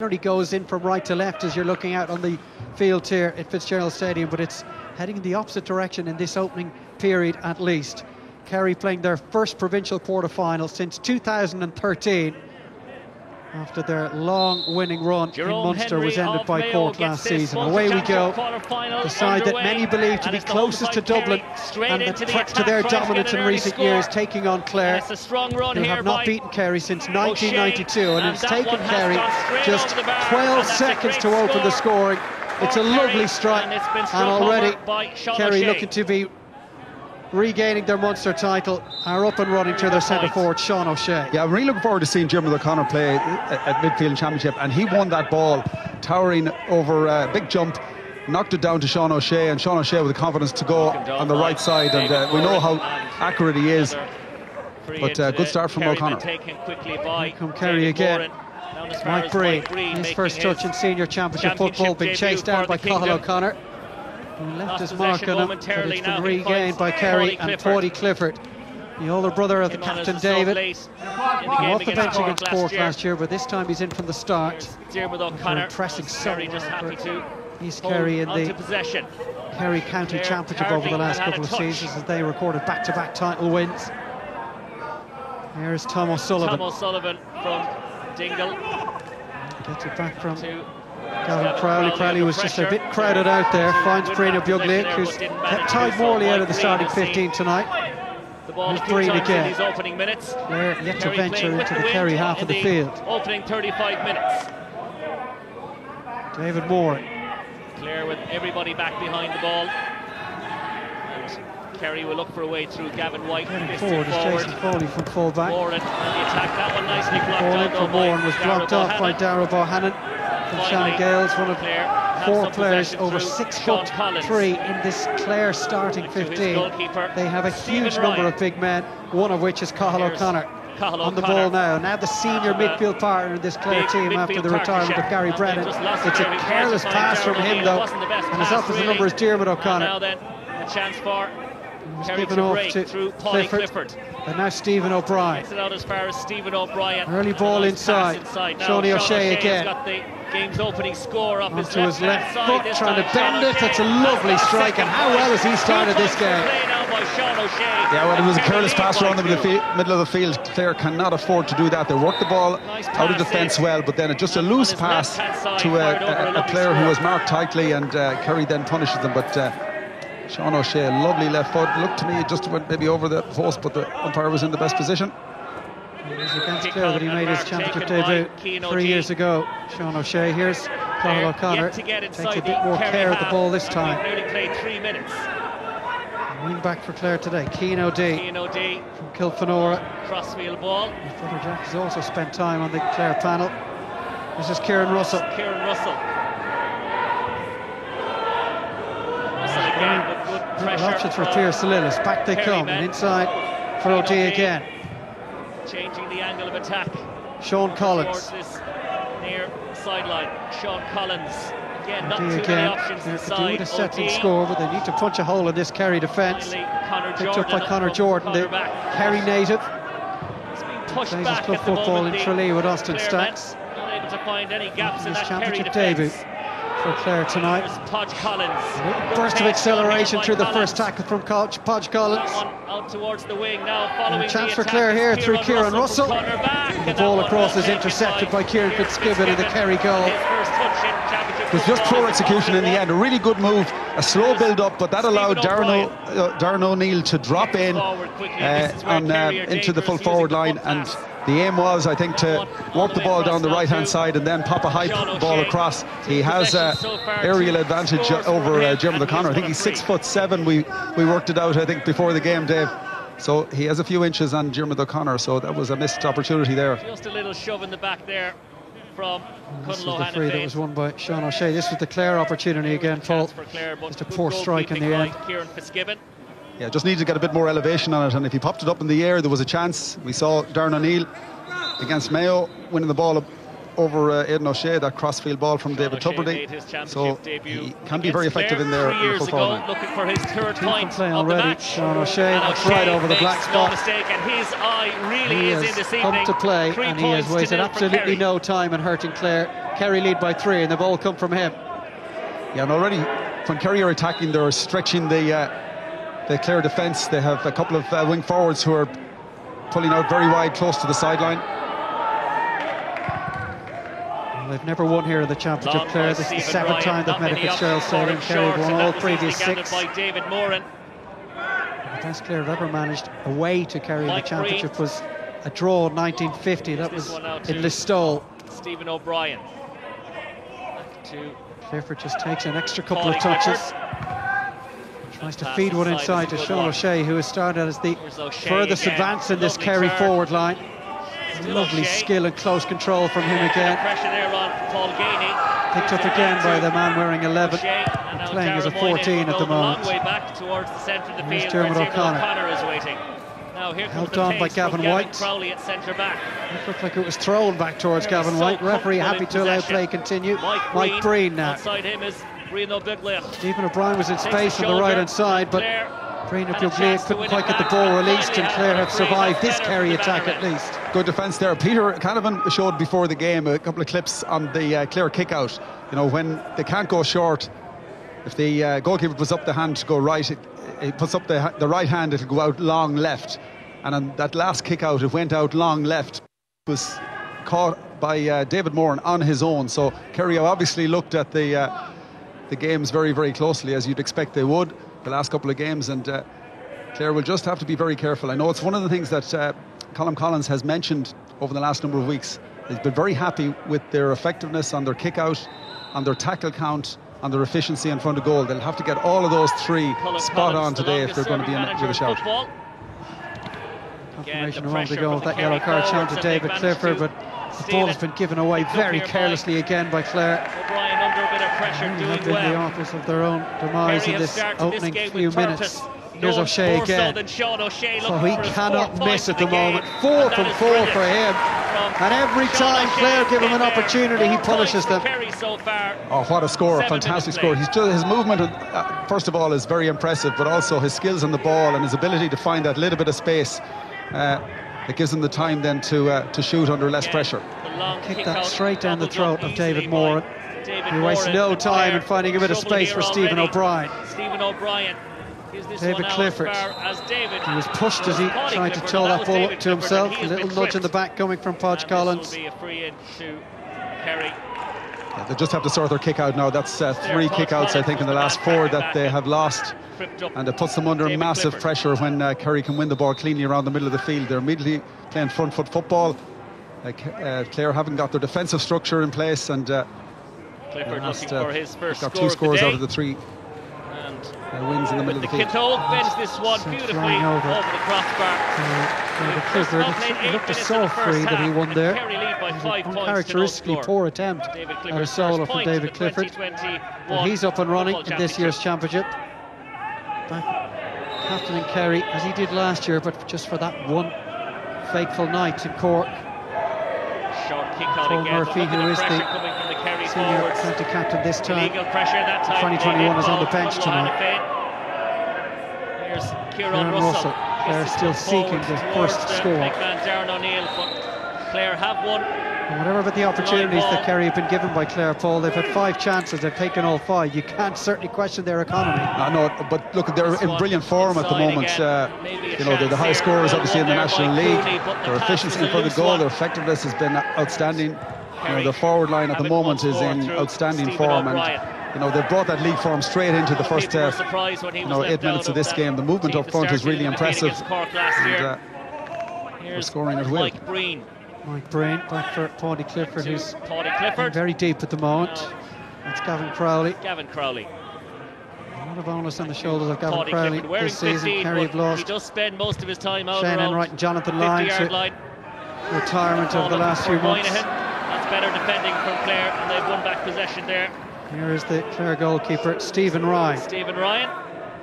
Generally goes in from right to left as you're looking out on the field here at Fitzgerald Stadium, but it's heading in the opposite direction in this opening period at least. Kerry playing their first provincial quarter-final since 2013 after their long winning run in Munster was ended by Cork last season. Away we go, the side that many believe to be closest to Dublin and the threat to their dominance in recent years, taking on Clare, who have not beaten Kerry since 1992, and it's taken Kerry just 12 seconds to open the scoring. It's a lovely strike, and already Kerry looking to be regaining their Munster title, are up and running to their centre forward, Sean O'Shea. Yeah, I'm really looking forward to seeing Diarmuid O'Connor play at midfield championship, and he won that ball towering over a big jump, knocked it down to Sean O'Shea, and Sean O'Shea with the confidence to go on the right side, and we know how accurate he is, but good start from O'Connor. Here come Kerry again. Mike Breen, his first touch in senior championship football, being chased down by Cathal O'Connor, who left his mark on him, but it's been regained by Kerry and Paddy Clifford, the older brother of the captain David, who off the bench against Cork last year, but this time he's in from the start. Pressing so hard. He's Kerry in the Kerry County Championship over the last couple of seasons as they recorded back-to-back title wins. Here's Tom O'Sullivan. Tom O'Sullivan from Dingle. Gets it back from Gavin Crowley. Crowley was just a bit crowded out there. Finds Breen Buglik, who's kept Tide Morley out of the starting 15 tonight. Here's Breen again. Clare yet to venture into the Kerry half of the field. Opening 35 minutes. David Moore. Clare with everybody back behind the ball. Kerry will look for a way through. Gavin White forward is Jason Foley from full-back. Moran and the attack, that one nicely blocked out. Moran was blocked off by Darragh Bohannon from Shannon Gales, one of four players over 6'3" in this Clare starting 15. They have a huge number of big men, one of which is Cathal O'Connor. On the ball now. Now the senior midfield partner in this Clare team after the retirement of Gary Brennan. It's a careless pass from him though, and his opposite number is Diarmuid O'Connor. Now then, a chance for Kerry given to off break to through Paddy Clifford. And now Stephen O'Brien. Gets it out as far as Stephen O'Brien. Early ball inside. Sean O'Shea again. Got the game's opening score up onto his left foot, trying to bend it. That's a lovely strike, and how well has he started this game? Yeah, well, it was a careless pass around the middle of the field. Clare cannot afford to do that. They work the ball out of defence well, but then it's just a loose pass to a player who was marked tightly, and Kerry then punishes them. But Sean O'Shea, lovely left foot. Looked to me just went maybe over the post, but the umpire was in the best position. It was against Clare that he made his championship debut 3 years ago. Sean O'Shea. Here's Cathal O'Connor. Takes a bit more care of the ball this time. Nearly played 3 minutes. Wing back for Clare today, Cian O'Dea from Kilfenora. Crossfield ball. Brother Jack has also spent time on the Clare panel. This is Kieran Russell. Russell again with good pressure. Options for Pierce Lillis. Back they come, and inside for O'Dea again. Changing the angle of attack. Sean Collins. This near sideline. Sean Collins. Again, not too many options inside. With a settled score, but they need to punch a hole in this Kerry defence. Picked up by Conor Jordan, the Kerry native. He's being pushed back club at the football moment, in Tralee with Austin Stacks. Not able to find any gaps in that championship Kerry debut for Clare tonight. Podge Collins. A burst of acceleration through the first tackle from Podge Collins. Out towards the wing now, following a chance for Clare here through Kieran Russell. The ball across is intercepted by Kieran Fitzgibbon in the Kerry goal. It was just poor execution in the end. A really good move, a slow build-up, but that allowed Darren O'Neill to drop in into the full forward line, and the aim was, I think, to work the ball down the right-hand side and then pop a high ball across. He has aerial advantage over Diarmuid O'Connor. I think he's 6'7". We worked it out, I think, before the game, Dave. So he has a few inches on Diarmuid O'Connor, so that was a missed opportunity there. Just a little shove in the back there from This was the free that was won by Sean O'Shea. This was the Clare opportunity again, Paul. Just a poor strike in the end. Yeah, just needed to get a bit more elevation on it, and if he popped it up in the air, there was a chance. We saw Darren O'Neill against Mayo winning the ball over Aidan O'Shea, that crossfield ball from David Tubridy. So he can be very effective in there. 3 years ago, looking for his third point play of the already. match. Sean O'Shea, that's right over the black spot. No mistake, and his eye really is in this evening. Come to play, and he has wasted absolutely no time in hurting Clare. Kerry lead by 3, and the ball come from him. Yeah, and already when Kerry are attacking, they're stretching the Clare defence. They have a couple of wing forwards who are pulling out very wide, close to the sideline. They've never won here in the championship, Clare. This is the 7th time they've met at Fitzgerald Stadium. Kerry have won all previous 6. By David Moran. The best Clare have ever managed away to Kerry in the championship was a draw in 1950. That was in Listowel. Stephen O'Brien. Clifford just takes an extra couple of touches. Tries to feed one inside to Sean O'Shea, who has started as the furthest advance in this Kerry forward line. Lovely skill and close control from him again. Picked up again by the man wearing 11, playing as a 14 at the moment. Here's Dermot O'Connor. Helped on by Gavin White. It looked like it was thrown back towards Gavin White. Referee happy to allow play continue. Mike Breen now. Stephen O'Brien was in space on the right hand side, but Breen O'Brien couldn't quite get the ball released, and Clare have survived this Kerry attack at least. Good defence there. Peter Canavan showed before the game a couple of clips on the Clare kick-out. You know, when they can't go short, if the goalkeeper puts up the hand to go right, it puts up the right hand, it'll go out long left. And on that last kick-out, it went out long left. It was caught by David Moran on his own. So Kerry have obviously looked at the games very, very closely, as you'd expect they would, the last couple of games, and Clare will just have to be very careful. I know it's one of the things that Colm Collins has mentioned over the last number of weeks. He's been very happy with their effectiveness on their kick-out, on their tackle count, on their efficiency in front of goal. They'll have to get all of those 3 spot on today if they're going to be in it with a shout. Confirmation a moment ago of that yellow card shown to David Clifford, but the ball has been given away very carelessly again by Clare. O'Brien under a bit of pressure, doing well. The authors of their own demise in this opening few minutes. Here's O'Shea again. So he cannot miss at the moment. 4 from 4 for him. And every time Clare give him an opportunity, he punishes them. Oh, what a score, a fantastic score. His movement, first of all, is very impressive, but also his skills on the ball and his ability to find that little bit of space. It gives him the time then to shoot under less pressure. Kick that straight down the throat of David Moran. He wastes no time in finding a bit of space for Stephen O'Brien. David Clifford. He was pushed as he tried to toe that ball up to himself. A little nudge in the back coming from Podge Collins. Yeah, they just have to sort their kick out now. That's 3 kick-outs, I think, in the last 4 that they have lost. And it puts them under massive pressure when Kerry can win the ball cleanly around the middle of the field. They're immediately playing front foot football. Clare haven't got their defensive structure in place, and Clifford looking for his first got score 2 scores of the out of the 3 wins in the middle of the field. Kitole bends this one beautifully over the crossbar. David Clifford, it looked a sole free that he won there. Uncharacteristically poor attempt at a solo from David Clifford. But he's up and running in this year's championship. Captaining Kerry as he did last year, but just for that one fateful night in Cork. Paul Murphy, who is the senior county captain this time, 2021, is on the bench tonight. Here's Kieran Russell. Clare still seeking the first score. Clare have won. And whatever about the opportunities that Kerry have been given by Clare, Paul, they've had 5 chances, they've taken all 5. You can't certainly question their economy. No, but look, they're in brilliant form at the moment. You know, they're the highest scorers obviously in the National League. Their efficiency in front of goal, their effectiveness has been outstanding. You know, their forward line at the moment is in outstanding form, and you know, they've brought that league form straight into the first 8 minutes of this game. The movement up front is really impressive, and they're scoring at will. Mike Breen back for Paddy Clifford, who's very deep at the moment. That's Gavin Crowley. A lot of onus on the shoulders of Gavin Crowley this season. Kerry have lost. He does spend most of his time out Shane Enright and Jonathan Lyons to retirement over the last few months. That's better defending from Clare, and they've won back possession there. Here is the Clare goalkeeper, Stephen Ryan.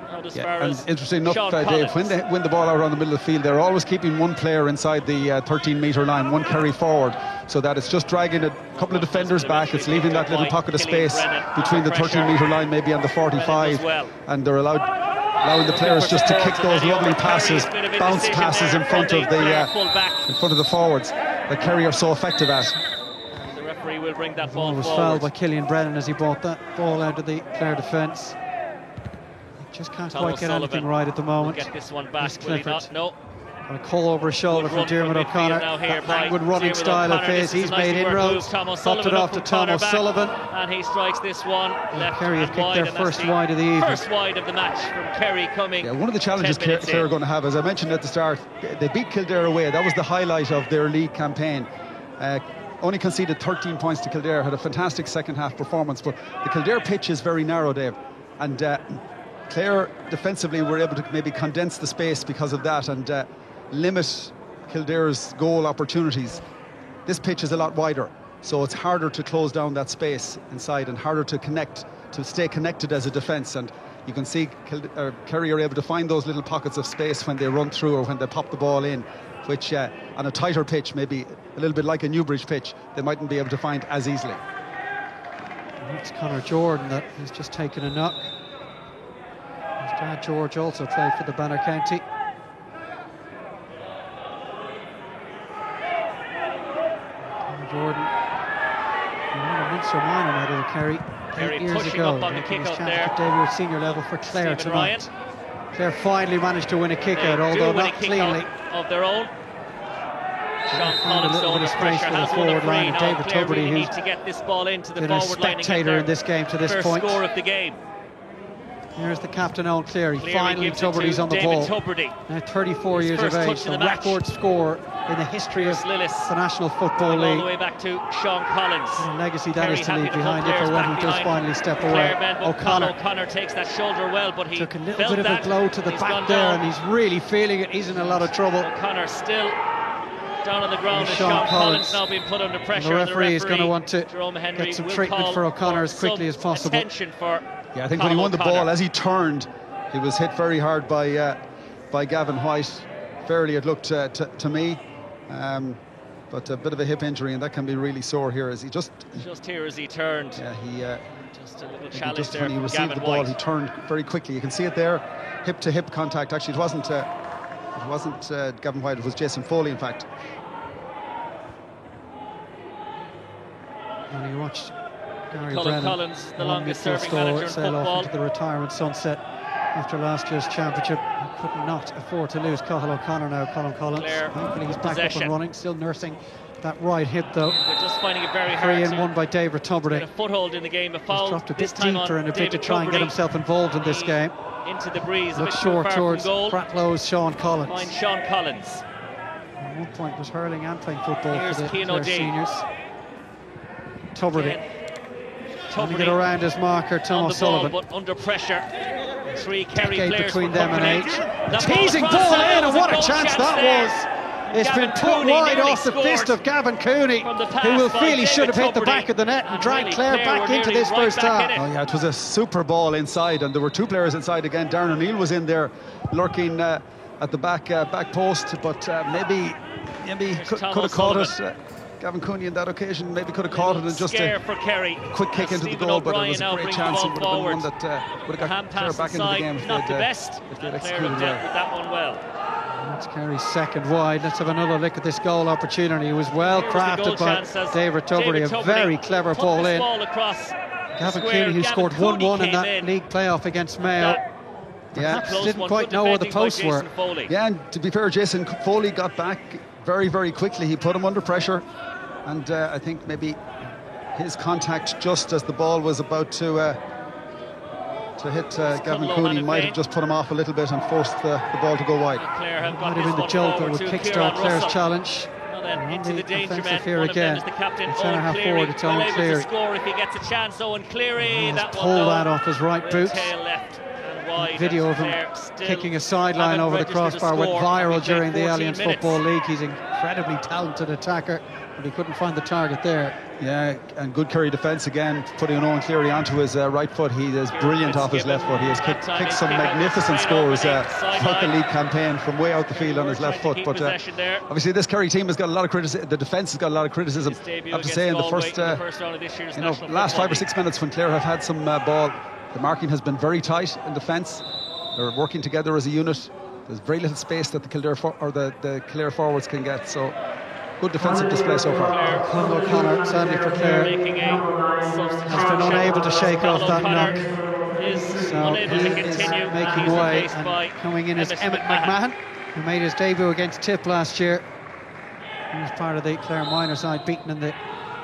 And interesting enough, Dave, when they win the ball out around the middle of the field, they're always keeping one player inside the 13-metre line, one Kerry forward, so that it's just dragging a couple of defenders back. It's leaving that little pocket of space between the 13-metre line maybe and the 45, and they're allowing the players just to kick those lovely passes, bounce passes in front of the forwards that Kerry are so effective at. The referee will bring that ball was forward. fouled by Killian Brennan as he brought that ball out of the Clare defence. Just can't quite get anything right at the moment. Get this one back, will he not? No. And a call over his shoulder from Dermot O'Connor. That languid running style of his. He's made inroads. Popped it off to Tom O'Sullivan. And he strikes this one. Kerry have kicked their first wide of the evening. First wide of the match from Kerry coming. Yeah, one of the challenges Clare are going to have, as I mentioned at the start, they beat Kildare away. That was the highlight of their league campaign. Only conceded 13 points to Kildare. Had a fantastic second half performance. But the Kildare pitch is very narrow, Dave. And Clare defensively were able to maybe condense the space because of that and limit Kildare's goal opportunities. This pitch is a lot wider, so it's harder to close down that space inside and harder to stay connected as a defence. And you can see Kerry are able to find those little pockets of space when they run through or when they pop the ball in, which on a tighter pitch, maybe a little bit like a Newbridge pitch, they mightn't be able to find as easily. It's Conor Jordan that has just taken a knock. His dad George also played for the Banner County. Conor Jordan, he won a Munster minor medal with Kerry 8 years ago. Up on the kick out there. Debut at senior level for Clare tonight. Clare finally managed to win a kick out, although not cleanly. Of their own. Sean Collins a little bit of space for the forward line, and David Tubridy, who's to get this ball into the been a forward line spectator in this game to this point. Score of the game. Here's the captain, Owen Cleary. Finally, Tubridy's on the ball. Now 34 years of age, a record score in the history of the National Football League. All the way back to Sean Collins. What a legacy that is to leave behind if or when he does finally step away. O'Connor takes that shoulder well, but he took a little bit of a blow to the back there, and he's really feeling it. He's in a lot of trouble. O'Connor still down on the ground. Sean Collins now being put under pressure. The referee is going to want to get some treatment for O'Connor as quickly as possible. Yeah, I think when he won the ball, as he turned, he was hit very hard by Gavin White. Fairly, it looked to me, but a bit of a hip injury, and that can be really sore here. As he just here as he turned. Yeah, he just a little challenge just there. When he received Gavin the ball, White. he turned very quickly. You can see it there, hip to hip contact. Actually, it wasn't Gavin White. It was Jason Foley, in fact. And he watched Gary Colin Brennan, Collins, the longest serving manager in sail football, off into the retirement sunset after last year's championship. He could not afford to lose Cathal O'Connor now, Colin Collins. Clare, thankfully he's back up and running, still nursing that right hip though. They're just finding it very hard 3-1 by David Tubridy. get a foothold in the game. A foul. He's dropped a bit this time deeper and a bit to try and get himself involved in this game. Into the breeze, looks short towards Pratlow's Sean Collins. Find Sean Collins. At one point was hurling and playing football Here's for the Cian O'Dea. seniors. Tubridy. Trying to get around his marker, Tom O'Sullivan. But under pressure. Three Kerry players between them and 8. The teasing ball in, and what a chance that was! It's been put wide off the fist of Gavin Cooney, who will feel he should have hit the back of the net and dragged Clare back into this first half. Oh yeah, it was a super ball inside, and there were two players inside again. Darren O'Neill was in there lurking at the back post, but maybe could have caught it. Gavin Cooney on that occasion maybe could have caught it and just a quick kick into the goal, but it was a great chance and would have been one that would have got Clare back into the game if they'd executed well. That one well. That's Kerry's second wide. Let's have another look at this goal opportunity. It was well crafted by David Tubridy. A very clever ball in. Gavin Cooney, who scored 1-1 in that league playoff against Mayo. Yeah, didn't quite know where the posts were. Yeah, and to be fair, Jason Foley got back very, very quickly. He put him under pressure, and I think maybe his contact just as the ball was about to hit Gavin Cooney might have just put him off a little bit and forced the ball to go wide. Might have been the jolt that would kickstart Clare's challenge. Into the danger man. Here again. The captain, Owen Cleary. It's Owen Cleary. Score if he gets a chance. Owen Cleary. Pull that off his right boot. Left. Video of him kicking a sideline over the crossbar went viral during the Alliance Football League. He's an incredibly talented attacker. but he couldn't find the target there. Yeah, and good Kerry defence again, putting Owen Cleary onto his right foot. He is brilliant off his left foot. He has kicked some magnificent scores throughout the league campaign from way out the field on his left foot. But obviously this Kerry team has got a lot of criticism. The defence has got a lot of criticism. I have to say, in the first last 5 or 6 minutes when Clare have had some ball, the marking has been very tight in defence. They're working together as a unit. There's very little space that the Clare forwards can get. So good defensive display so far. Conor O'Connor, sadly for Clare, has been unable to shake off that knock. So he is making way, and coming in is Emmett McMahon, who made his debut against Tip last year. He was part of the Clare minor side, beaten in the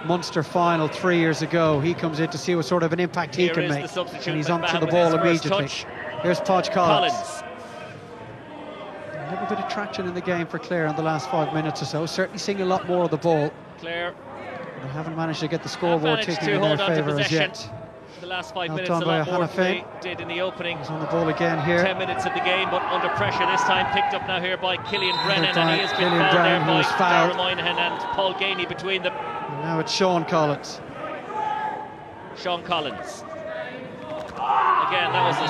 Munster final 3 years ago. He comes in to see what sort of an impact he can make, and he's onto the ball immediately. Here's Podge Collins. A little bit of traction in the game for Clare in the last 5 minutes or so. Certainly seeing a lot more of the ball. Clare, they haven't managed to get the scoreboard ticking in their favour as yet. The last 5 minutes, a lot more than they did in the opening. He's on the ball again here. 10 minutes of the game, but under pressure this time. Picked up now here by Killian Brennan, and he has been fouled there by Darragh Moynihan and Paul Ganey between them. And now it's Sean Collins. Sean Collins. Again, that was a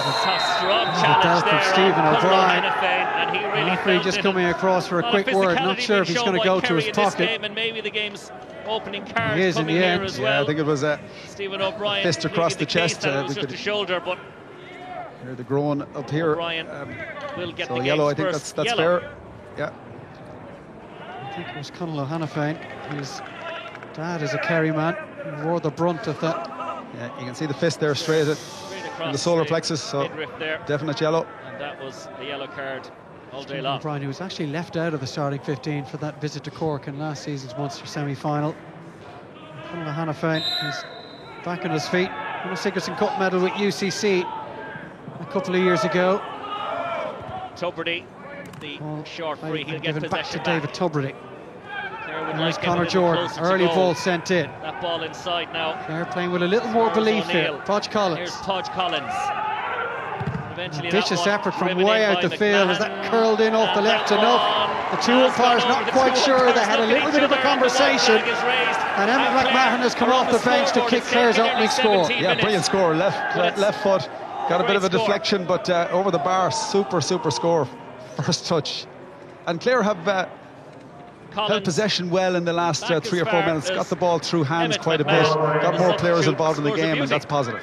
strong challenge there from Stephen O'Brien. And he really referee just coming across for a quick word. Not sure if he's going to go to his pocket. And maybe the game's opening card he is coming in the here end. as well. Yeah, I think it was Stephen O'Brien fist across the chest. It was just a shoulder, but the groin up here. O'Brien will get so the yellow. game's I think first that's yellow. fair. Yeah. I think it was Conor O'Hanafane. His dad is a Kerry man. He wore the brunt of that. Yeah, you can see the fist there straight at the solar plexus, so definite yellow. And that was the yellow card all day long. O'Brien, who was actually left out of the starting 15 for that visit to Cork in last season's Munster semi-final. Conor O'Hanafane is back on his feet. Won a Sigerson Cup medal with UCC a couple of years ago. Tubridy, the short free, he'll get possession back to David Tubridy. There's like Conor Jordan, early ball sent in. That ball inside now. They're playing with a little more belief here. Podge Collins. Here's Podge Collins. Eventually vicious effort from way out the field. Is that curled in off the left enough? The two umpires not quite sure. They had a little bit of a conversation. And Emmett McMahon has come off the bench to kick Clare's opening score. Yeah, brilliant score. Left foot. Got a bit of a deflection, but over the bar. Super score. First touch. And Clare have held possession well in the last 3 or 4 minutes. Got the ball through hands quite a bit. Got more players involved in the game, and that's positive.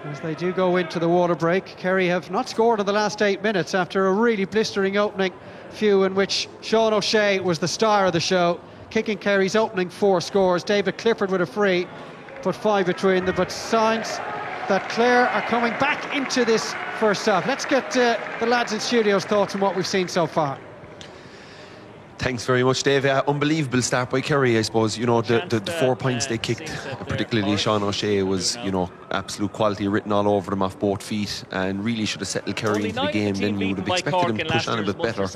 As they do go into the water break, Kerry have not scored in the last 8 minutes after a really blistering opening few in which Sean O'Shea was the star of the show, kicking Kerry's opening 4 scores. David Clifford with a free, put 5 between them, but signs that Clare are coming back into this first half. Let's get the lads in studio's thoughts on what we've seen so far. Thanks very much, Dave. Unbelievable start by Kerry, I suppose. You know, the 4 points they kicked, particularly Sean O'Shea, was, you know, absolute quality written all over them off both feet, and really should have settled Kerry into the game. Then you would have expected them to push on a bit better.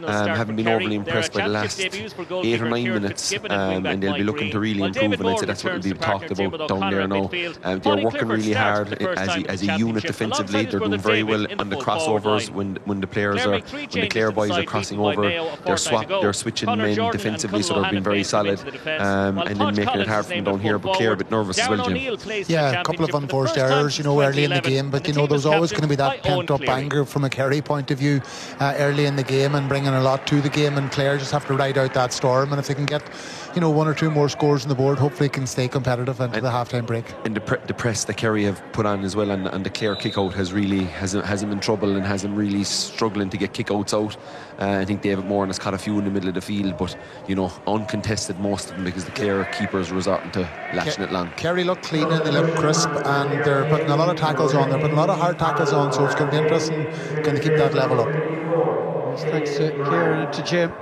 Haven't been overly impressed by the last 8 or 9 minutes, and they'll be looking to really improve, and I'd say that's what will be talked about down there now. They're working really hard as a unit defensively. They're doing very well on the crossovers when the Clare boys are crossing over. They're switching men defensively, so they're being very solid, and then making it hard for them down here. But Clare a bit nervous as well, Jim. Yeah, a couple of unforced errors, you know, early in the game, but you know, there's always going to be that pent-up anger from a Kerry point of view early in the game, and bringing a lot to the game, and Clare just have to ride out that storm, and if they can get, you know, 1 or 2 more scores on the board, hopefully can stay competitive into the half-time break. And the press that Kerry have put on as well, and the Clare kick-out has him in trouble, and has him really struggling to get kick-outs out. I think David Moran has caught a few in the middle of the field, but, you know, uncontested most of them, because the Clare keepers resorting to lashing it long. Kerry look clean and they look crisp, and they're putting a lot of tackles on. They're putting a lot of hard tackles on, so it's going to be interesting. Can they keep that level up? Thanks to Kieran and to Jim.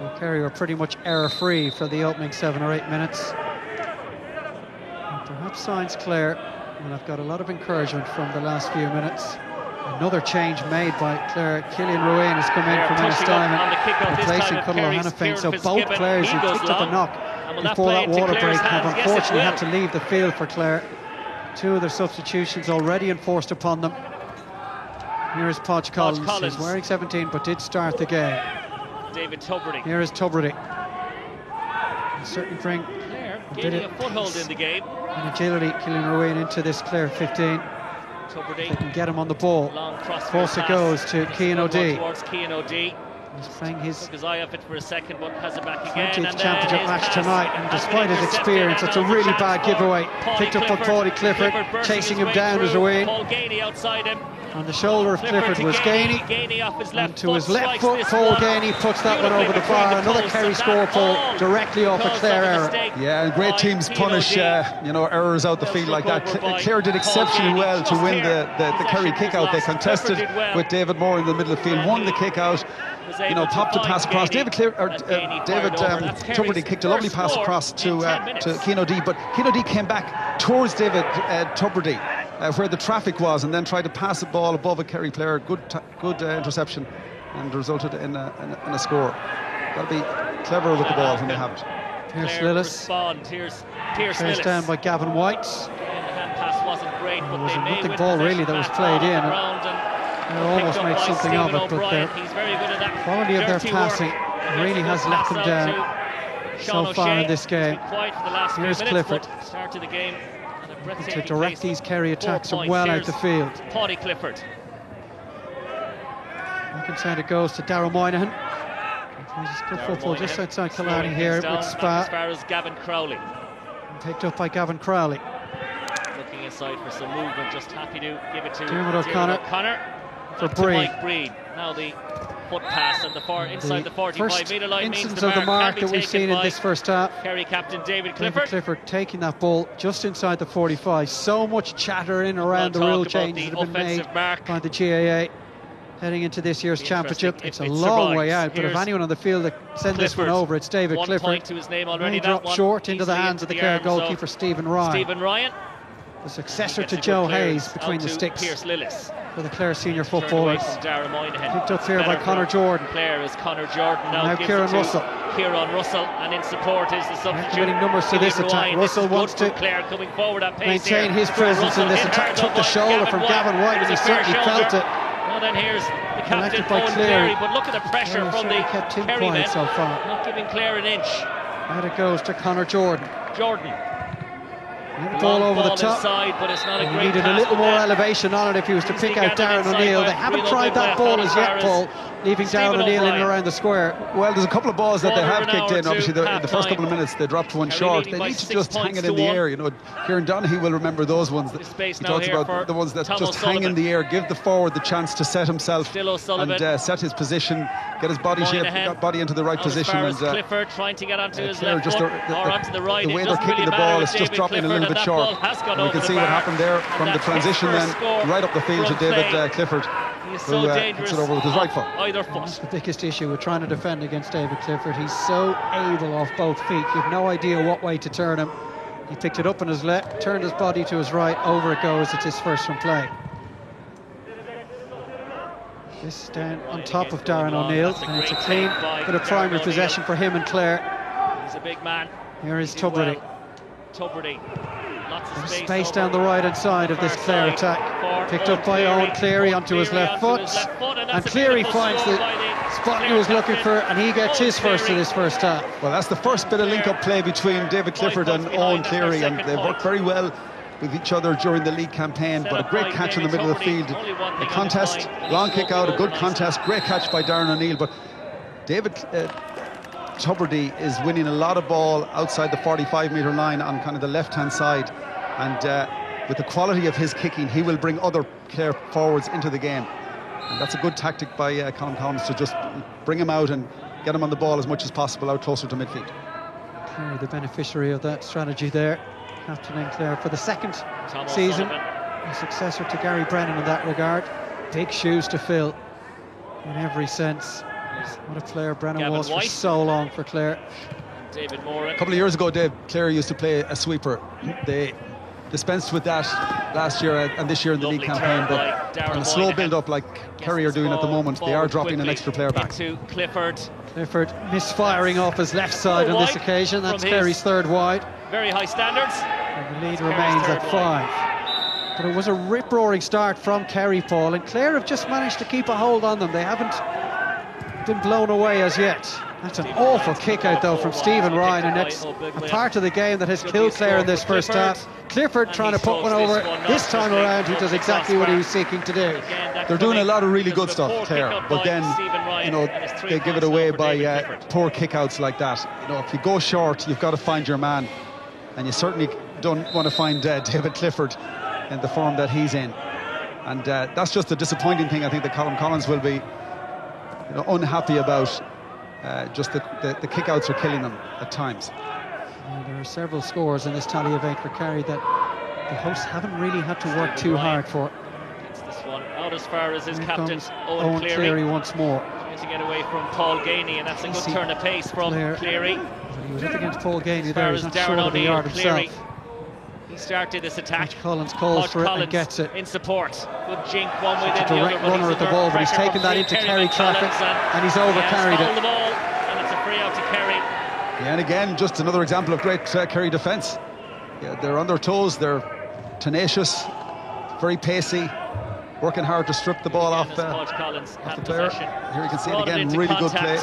Well, Kerry were pretty much error-free for the opening 7 or 8 minutes. And perhaps signs Clare, and I've got a lot of encouragement from the last few minutes. Another change made by Clare. Killian Ruane has come in from Ennistimon, replacing Conor O'Hanafane. So both players who picked up a knock before that water break have unfortunately had to leave the field for Clare. 2 of their substitutions already enforced upon them. Here is Podge Collins, who's wearing 17 but did start the game. David Tubridy. Here is Tubridy. certainly bring Clare a bit gaining a of foothold in the game. and agility, killing her way into this Clare 15. Tubridy. They can get him on the ball. Long Cross it goes to Cian O'Dea. Towards Cian O'Dea. He's playing his Took his eye off it for a second, but has it back again. 20th And championship match tonight, and despite his experience, it's a really bad giveaway. Picked up by Paudie Clifford, chasing him down as a win. Paul Gainey outside him. On the shoulder of Clifford was Gainey. Gainey off his left And to his foot, left strikes foot, this Paul one. Gainey puts that one over the Beautifully bar. between the Another posts, Kerry and score that pull all directly off a caused Clare of error. mistake Yeah, and great by teams Cian punish O'Dea. errors out the field like that. Clare did exceptionally well to win the Kerry kick out. They contested with David Moore in the middle of the field, won the kick out. Popped the pass across. David Tubridy kicked a lovely pass across to Cian O'Dea, but Cian O'Dea came back towards David Tubridy, where the traffic was, and then tried to pass the ball above a Kerry player. Good interception, and resulted in a score. Got to be clever with the ball when they have it. Pierce Lillis. Pierce Lillis down by Gavin White. The hand pass wasn't great, but There was they made nothing with ball possession really that was back played on in. the ground, and They almost picked up made by something of Stephen it, but O'Brien. the He's very good at that quality of their dirty passing work. really has let them down so far in this game. Quiet for the last Here's few minutes, Clifford but start to the game at a breathtaking to direct pace. these Kerry 4 attacks points. well out Here's the field. Paudie Clifford. Back inside it goes to Darragh Moynihan. He's good football just outside Killarney here with Spa. As far as Gavin Crowley. Picked up by Gavin Crowley. Looking inside for some movement, just happy to give it to Dermot O'Connor for Breed. Mike Breed. Now the foot pass and inside the 45-metre line means instance the of the mark that we've taken seen in by this first half. Kerry captain David Clifford. Taking that ball just inside the 45. So much chatter in around the rule changes that have been made by the GAA heading into this year's championship. It's a long way out, but if anyone on the field that send this one over, it's David Clifford. 1 point to his name already. He dropped short into the hands of the Clare goalkeeper Stephen Ryan. The successor to Joe Hayes between the sticks Pierce Lillis for the Clare senior footballers. Picked up here by Conor Jordan. Clare is Conor Jordan now. Kieran Russell. And in support is the substitute. Getting numbers to this attack. Russell wants to Clare coming forward at pace maintain his presence in this attack. Took the shoulder from Gavin White, and he certainly felt it. Well, then here's the captain, by Clare. but look at the pressure from the kept him Kerry men. so far. Not giving Clare an inch. And it goes to Conor Jordan. The ball over the top. Inside, but it's not a He great needed a pass little more there. elevation on it if he was to pick out gathered Darren inside O'Neill. by They haven't Reno tried that Bidwell, ball as yet, Paul, leaving Stephen Darren O'Neill in and O'Brien. around the square. Well, there's a couple of balls that they have kicked in. Obviously, in the first half-time. couple of minutes, they dropped one Kerry short. leading They by need to 6 just hang points it in to the 1. air. Kieran Donaghy will remember those ones. Bit of space He now talks here about for the ones that Tom just hang in O'Sullivan. the air, give the forward the chance to set himself Still O'Sullivan. and set his position, get his body shape, Moynihan. body into the right Now position. As far as And Clifford trying to get onto his Clare left just foot or onto the right. the way It they're doesn't kicking really the matter ball with is just David dropping a Clifford, little bit and that short. ball has gone And we over can the see what bar. happened there And from the that's his transition first then score right up the field to from David play. Clifford. He is so who dangerous hits it over with his right foot. either That's foot. the biggest issue with trying to defend against David Clifford. He's so able off both feet. You've no idea what way to turn him. He picked it up on his left, turned his body to his right, over it goes. It's his first from play. This is down on top of Darren O'Neill, and it's a clean bit of primary possession for him and Clare. He's a big man. Here is He did well. Tubridy. Tubridy. Lots of Space down the right hand side of this Clare attack. Picked up by Owen Cleary onto his left foot. And Cleary finds the spot he was looking for, and he gets his first of this first half. Well, that's the first bit of link-up play between David Clifford and Owen Cleary, and they've worked very well with each other during the league campaign, but a great catch in the middle of the field. A contest, long kick out, a good contest, great catch by Darren O'Neill, but David Tubridy is winning a lot of ball outside the 45-metre line on kind of the left-hand side, and with the quality of his kicking, he will bring other Clare forwards into the game. And that's a good tactic by Colin Collins to just bring him out and get him on the ball as much as possible out closer to midfield. Cleary, the beneficiary of that strategy there, captaining Clare for the second season, a successor to Gary Brennan in that regard. Big shoes to fill in every sense. What a player Brennan Gavin was White. for so long for Clare. David Moore. A couple of years ago, Clare used to play a sweeper. They dispensed with that last year and this year in the league campaign, but on a slow build-up like Kerry are doing at the moment, they are dropping an extra player back. To Clifford. Clifford misfiring off his left side on this occasion. That's from Kerry's third wide. Very high standards. And the lead Kerry's remains third at wide. 5. But it was a rip-roaring start from Kerry, Paul, and Clare have just managed to keep a hold on them. They haven't been blown away as yet. That's an awful kick out though from Stephen Ryan, and that's a part of the game that has killed Clare in this first half. Clifford trying to put one over this time around, who does exactly what he was seeking to do. They're doing a lot of really good stuff, Clare, but then, you know, they give it away by poor kickouts like that. You know, if you go short, you've got to find your man, and you certainly don't want to find David Clifford in the form that he's in. And that's just a disappointing thing. I think that Colin Collins will be, you know, unhappy about. Just the kickouts are killing them at times. There are several scores in this tally of 8 for Kerry that the hosts haven't really had to work too hard for. It's this one out as far as his captain, Owen Cleary once more. Trying to get away from Paul Gainey, and that's a good turn of pace from Cleary. He was up against Paul Gainey there, he's not short of the yard himself. He started this attack. Collins calls for it and gets it. In support. Good jink, one within the other. Direct runner at the ball, but he's taken that into Kerry traffic and he's over-carried it. The ball, and it's a free out to Kerry. Yeah, and again, just another example of great Kerry defence. Yeah, they're on their toes, they're tenacious, very pacey, working hard to strip the ball off the player. Here you can see it again, really good play.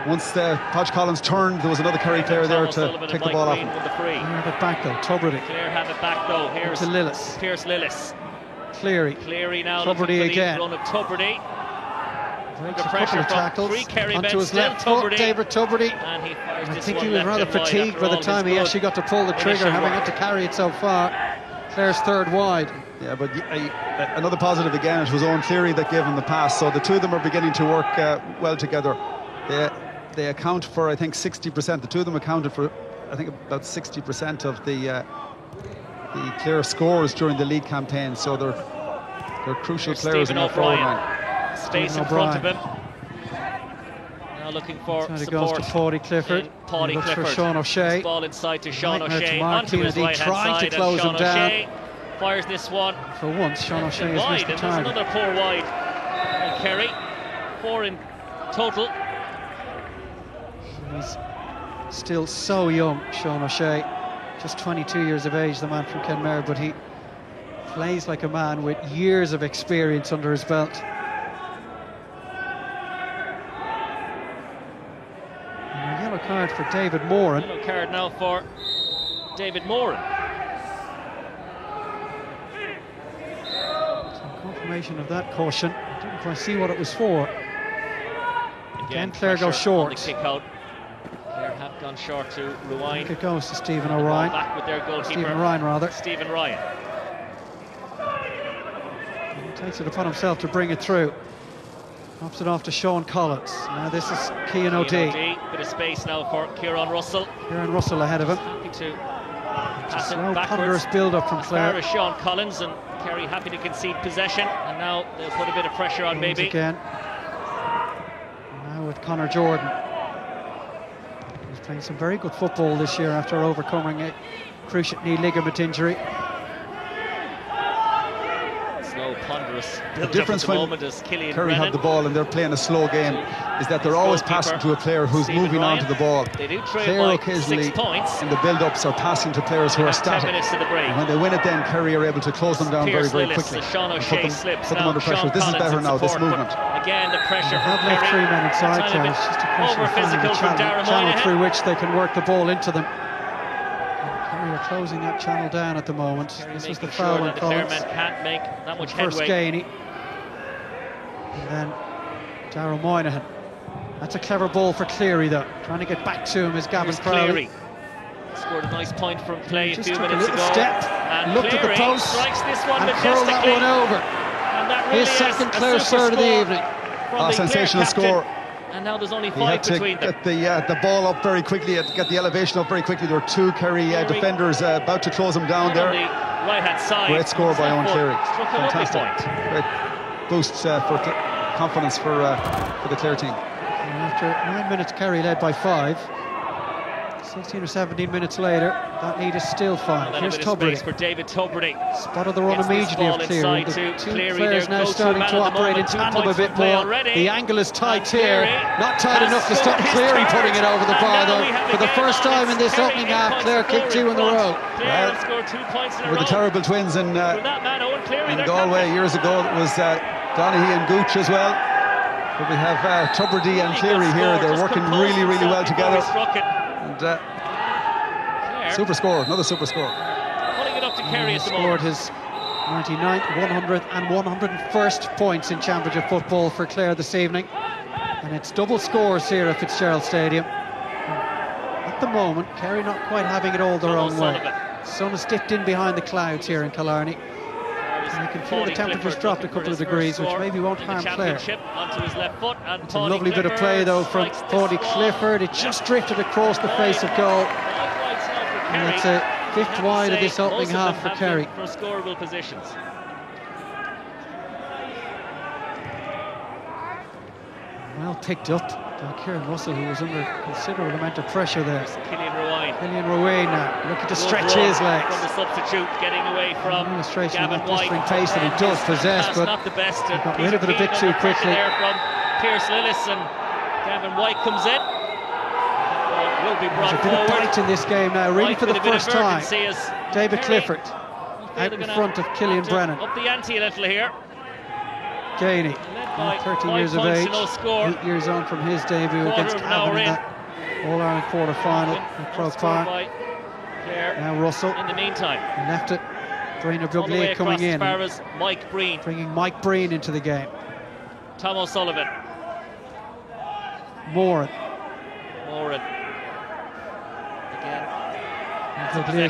Once Podge Collins turned, there was another Kerry player there to take the ball off him. Clare have it back though, Tubridy. Clare have it back though. Here's to Lillis. Pierce Lillis. Cleary Now Tubridy again. Run of Tubridy. Breaks a couple of tackles onto his left foot, David Tubridy. And he fires I think he was rather fatigued by the time he actually got to pull the trigger, having had to carry it so far. Clare's third wide. Yeah, but another positive again, it was Owen Cleary that gave him the pass, so the two of them are beginning to work well together. They account for, I think, 60%. The two of them accounted for, I think, about 60% of the Clare scores during the league campaign. So they're crucial players in the forward line. Space in front of him. Now looking for support. Goes to Paddy Clifford. Paddy looks Clifford. for Sean O'Shea. Ball inside to Sean O'Shea. Onto his right trying to close him down. Fires this one. For once, Sean O'Shea has missed the target. There's another 4 wide. And Kerry, 4 in total. He's still so young, Sean O'Shea, just 22 years of age, the man from Kenmare, but he plays like a man with years of experience under his belt. And a yellow card for David Moran. Yellow card now for David Moran. Some confirmation of that caution. I didn't quite see what it was for. Again, Clare goes short. Kick out. Clare have gone short to Ruane. It goes to Stephen O'Ryan. Back with their goalkeeper. Stephen Ryan, rather. Stephen Ryan. He takes it upon himself to bring it through. Drops it off to Sean Collins. Now this is Cian O'Dea. Bit of space now for Kieran Russell. Kieran Russell ahead of him. Happy to pass it backwards. Ponderous build-up from Clare. As far as Sean Collins, and Kerry happy to concede possession. And now they'll put a bit of pressure on maybe. Again. Now with Conor Jordan. He's playing some very good football this year after overcoming a cruciate knee ligament injury. Slow, ponderous. The difference when Kerry have the ball and they're playing a slow game is that they're always passing to a player who's moving on to the ball. They do Clare occasionally in the build-ups are passing to players who are static. And when they win it, then Kerry are able to close them down very, very quickly. Sean O'Shea slips. Put them under pressure. This is better now, this movement. Again, the pressure from Kerry. They have left 3 men inside, Clare. It's just a question of finding the channel through which they can work the ball into them. Kerry are closing that channel down at the moment. This was the foul on Collins. The can't make that much First headway. Gainey. And then Darragh Moynihan. That's a clever ball for Cleary though. Trying to get back to him is Gavin Crowley. Scored a nice point from play a just few took minutes a little ago. step, And looked at the post, strikes this one and curled that one over. And that really his second Clare third of the evening. Sensational score. And now there's only 5 he had to between them. Get the ball up very quickly, get the elevation up very quickly. There were 2 Kerry defenders about to close him down there. On the right-hand side. Great score by Owen Cleary. Fantastic. Great boost for confidence for the Clare team. And after 9 minutes, Kerry led by 5. 16 or 17 minutes later, that lead is still 5. Here's Tubridy. For David Tubridy. Spotted the run immediately of Cleary. The 2 players now starting to operate in tandem a bit more. The angle is tight here. Not tight enough to stop Cleary putting it over the bar though. For the first time in this opening half, Clare kicked 2 in a row. Clare scored 2 points in a row. With the terrible twins in Galway years ago, it was Donaghy and Gooch as well. But we have Tubridy and Cleary here. They're working really, really well together. And super score, another super score. Pulling it up to Kerry at the scored moment. His 99th, 100th and 101st points in Championship football for Clare this evening. And it's double scores here at Fitzgerald Stadium. At the moment, Kerry not quite having it all their own way. Sun has dipped in behind the clouds here in Killarney. And you can feel the temperatures dropped a couple of degrees, which maybe won't harm Clare. Onto his left foot, and it's a lovely bit of play though from Paddy Clifford. It just drifted across the face of goal. And it's a fifth wide of this opening half for Kerry. For scoreable positions. Well picked up by Kieran Russell, who was under considerable amount of pressure there. Killian Rowan. Killian Rowan now looking to stretch his legs. From the substitute, getting away from illustration Gavin of that White. blistering pace that he does possess, but not the best. Got rid of it a bit too quickly. There from Pierce Lillis, and Gavin White comes in. Will be brought There's a bit of forward. bite in this game now, really for the first time. David Clifford out in front of Killian Brennan. Up the ante a little here. Gainey, 13 years of age, 8 years on from his debut against Cavan in that All-Ireland quarter-final at Croke Park. Now Russell, in the meantime, he left it. Breen O'Douglas coming in, as far as Mike Breen, bringing Mike Breen into the game. Tom O'Sullivan, Moran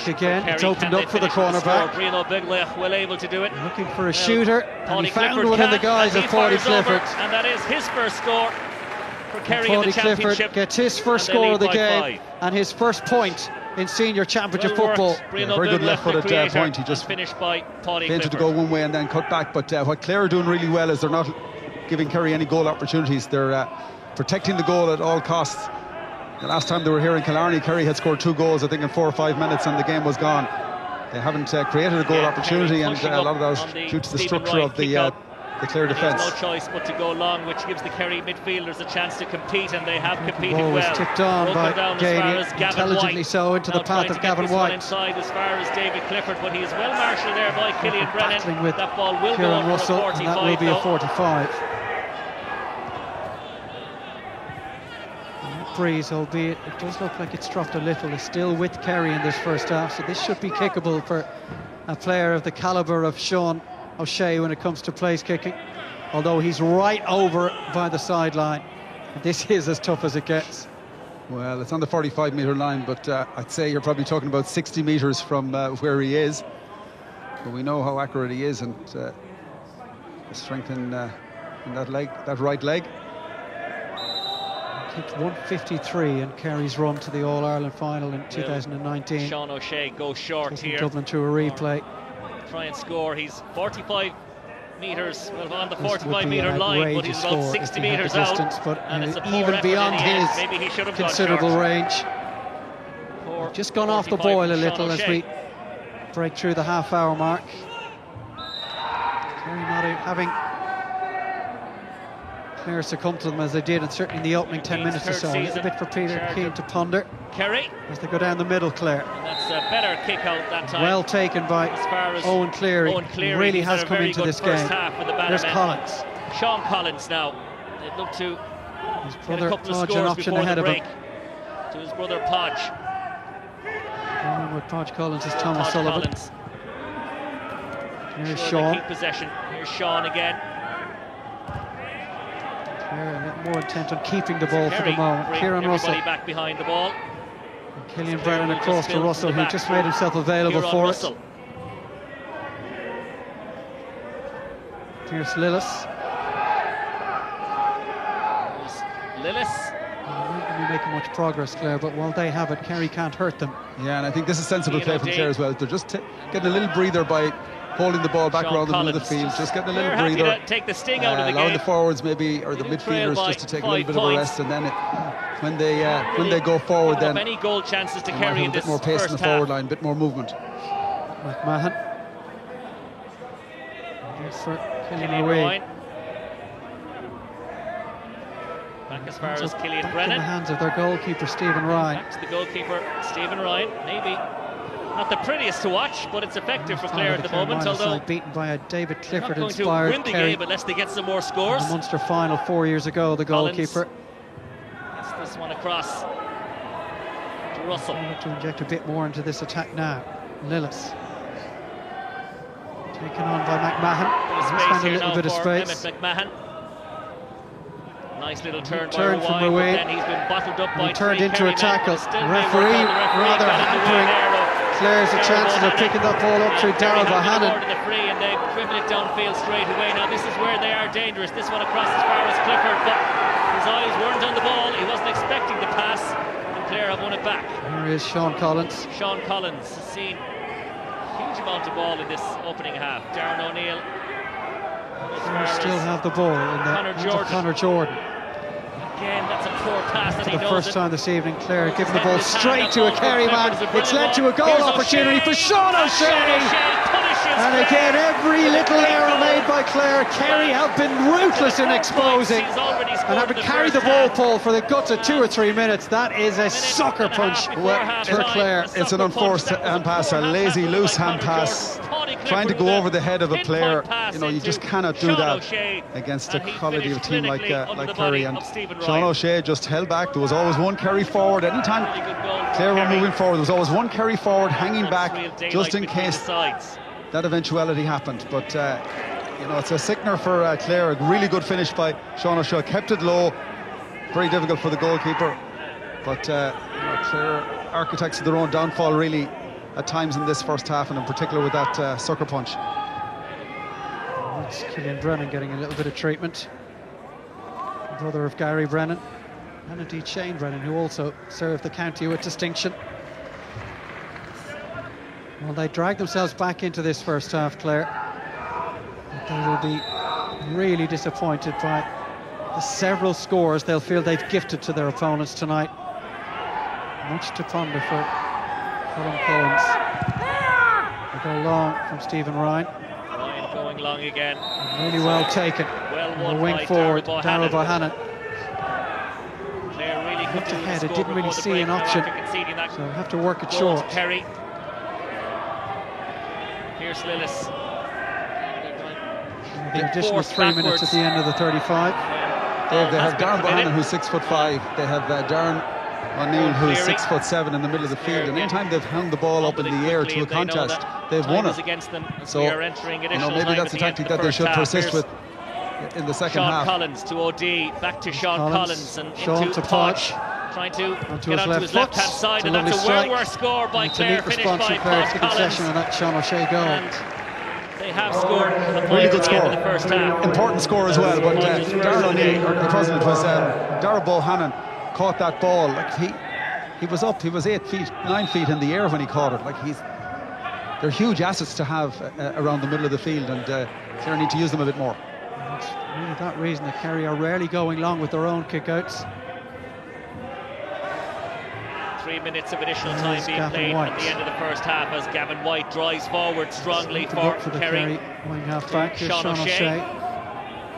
again. It's opened up for the cornerback. Breen O'Douglas will able to do it. Looking for a shooter, and he found one in the guise of Paddy Clifford. And that is his first score for Kerry in the Clifford championship. Gets his first score of the game and his first point in senior championship football. Yeah, very good left-footed point. He just finished by painted to go one way and then cut back. But what Clare are doing really well is they're not giving Kerry any goal opportunities. They're protecting the goal at all costs. The last time they were here in Killarney, Kerry had scored 2 goals, I think, in 4 or 5 minutes, and the game was gone. They haven't created a goal opportunity, and a lot of those due to the structure of the Clare defence. No choice but to go long, which gives the Kerry midfielders a chance to compete, and they have competed well. well. Tipped on by Gainey, intelligently so, into the path of Gavin White. Inside as far as David Clifford, but he is well marshalled there by Killian Brennan. With that ball will Kieran go on Russell, for a 45. and that will be a 45. Breeze, albeit it does look like it's dropped a little, is still with Kerry in this first half, so this should be kickable for a player of the calibre of Sean O'Shea when it comes to place kicking, although he's right over by the sideline. This is as tough as it gets. Well, it's on the 45-metre line, but I'd say you're probably talking about 60 metres from where he is, but we know how accurate he is, and the strength in that leg, that right leg. Kicked 153 and Kerry's run to the All-Ireland final in 2019. Sean O'Shea goes short here. Dublin to a replay. Try and score. He's 45 metres, well, on the 45-metre line, but he's about 60 metres out. Distance, but and it's a even beyond his maybe he should have considerable range. Just gone off the boil a little as we break through the half-hour mark. Kerry not having Clare succumb to them as they did, and certainly in the opening 10 minutes or so. A little bit for Peter Keane to ponder. Kerry, as they go down the middle, Clare. And that's a better kick out that time. Well taken by Owen Cleary. He really has come into this game. There's Collins. Sean Collins now. They'd look to his brother get a couple of Podge, an option ahead of him. To his brother Podge. Going with Podge Collins is Tom O'Sullivan. Here's Sean. Keep possession. Here's Sean again. A little more intent on keeping the ball for the moment. Kieran Russell back behind the ball. And Killian Brennan across to Russell, who just made himself available for it. Pierce Lillis. Not really making much progress, Clare, but while they have it, Kerry can't hurt them. Yeah, and I think this is sensible play from Clare as well. They're just getting a little breather by holding the ball back around the middle of the field, just getting a little breather, take the sting out of the allowing game. the forwards maybe, or the midfielders, just to take a little bit of a rest, and then when they go forward, then any goal chances to carry in a bit this more pace in the forward line, a bit more movement. McMahon. Here's for Killian Rowan. Back as far as Killian Brennan. In the hands of their goalkeeper, Stephen Ryan. Back to the goalkeeper, Stephen Ryan, maybe. Not the prettiest to watch, but it's effective for Clare at the moment. Although beaten by a David Clifford not going to inspired win the Kerry game unless they get some more scores. The Munster final 4 years ago, the goalkeeper. Gets this one across to Russell. To inject a bit more into this attack now. Lillis taken on by McMahon. Space a little bit of space. McMahon. Nice little turn from wide, away. Then he's been bottled up by turned into Kerry a tackle. Men, referee rather hampering Clare's chances of picking that ball up through Darragh Bohannon. The free and they've driven it downfield straight away. Now this is where they are dangerous. This one across as far as Clifford, but his eyes weren't on the ball. He wasn't expecting the pass, and Clare have won it back. Here is Sean Collins. Sean Collins has seen a huge amount of ball in this opening half. Darren O'Neill still have the ball in the Conor Jordan. Again, that's a poor pass. For the first time this evening, Clare giving the ball straight to a Kerry man. It's led to a goal opportunity for Sean O'Shea. And again, every little error made by Clare, Kerry have been ruthless in exposing. And having carried the ball, Paul, for the guts of 2 or 3 minutes, that is a sucker punch for Clare. It's an unforced hand pass, a lazy, loose hand pass. Trying to go over the head of a player, you know, you just cannot do that against the quality of a team like Kerry. And Sean O'Shea just held back. There was always one Kerry forward. Anytime Clare were moving forward, there was always one Kerry forward hanging back just in case that eventuality happened. But you know, it's a sickener for Clare. A really good finish by Sean O'Shea. Kept it low. Very difficult for the goalkeeper. But you know, Clare architects of their own downfall really at times in this first half, and in particular with that sucker punch. It's Killian Brennan getting a little bit of treatment. Brother of Gary Brennan, and indeed Shane Brennan, who also served the county with distinction. Well, they dragged themselves back into this first half, Clare. But they will be really disappointed by the several scores they'll feel they've gifted to their opponents tonight. Much to ponder for Colin Collins. They go long from Stephen Ryan. Ryan going long again. Really well taken. Well won wing by forward, Darragh Bohannon. Clare really looked ahead, it didn't really see an option, so have to work it short. Kerry. Here's Lillis. The additional 3 minutes at the end of the 35. They have Darragh Bohannon, who's 6'5". They have Darren O'Neill, who's 6'7" in the middle of the field, and anytime they've hung the ball up in the air to a contest, they've won it. So, you know, maybe that's a tactic that they should persist with in the second half. Sean Collins to OD, back to Sean Collins and into Podge, trying to get onto his left-hand side, and that's a well-worth score by Clare, finished by Podge Collins. On that Sean O'Shea goal. And they have scored a really good score. In the first half. Important score as well, but Darren O'Neill, or the president, was Darragh Bohannon caught that ball. Like he was up, he was 9 feet in the air when he caught it. Like they're huge assets to have around the middle of the field, and Clare need to use them a bit more. And it's really that reason that Kerry are rarely going long with their own kickouts. 3 minutes of additional time being played at the end of the first half as Gavin White drives forward strongly for the Kerry. Wing half back, Sean O'Shea.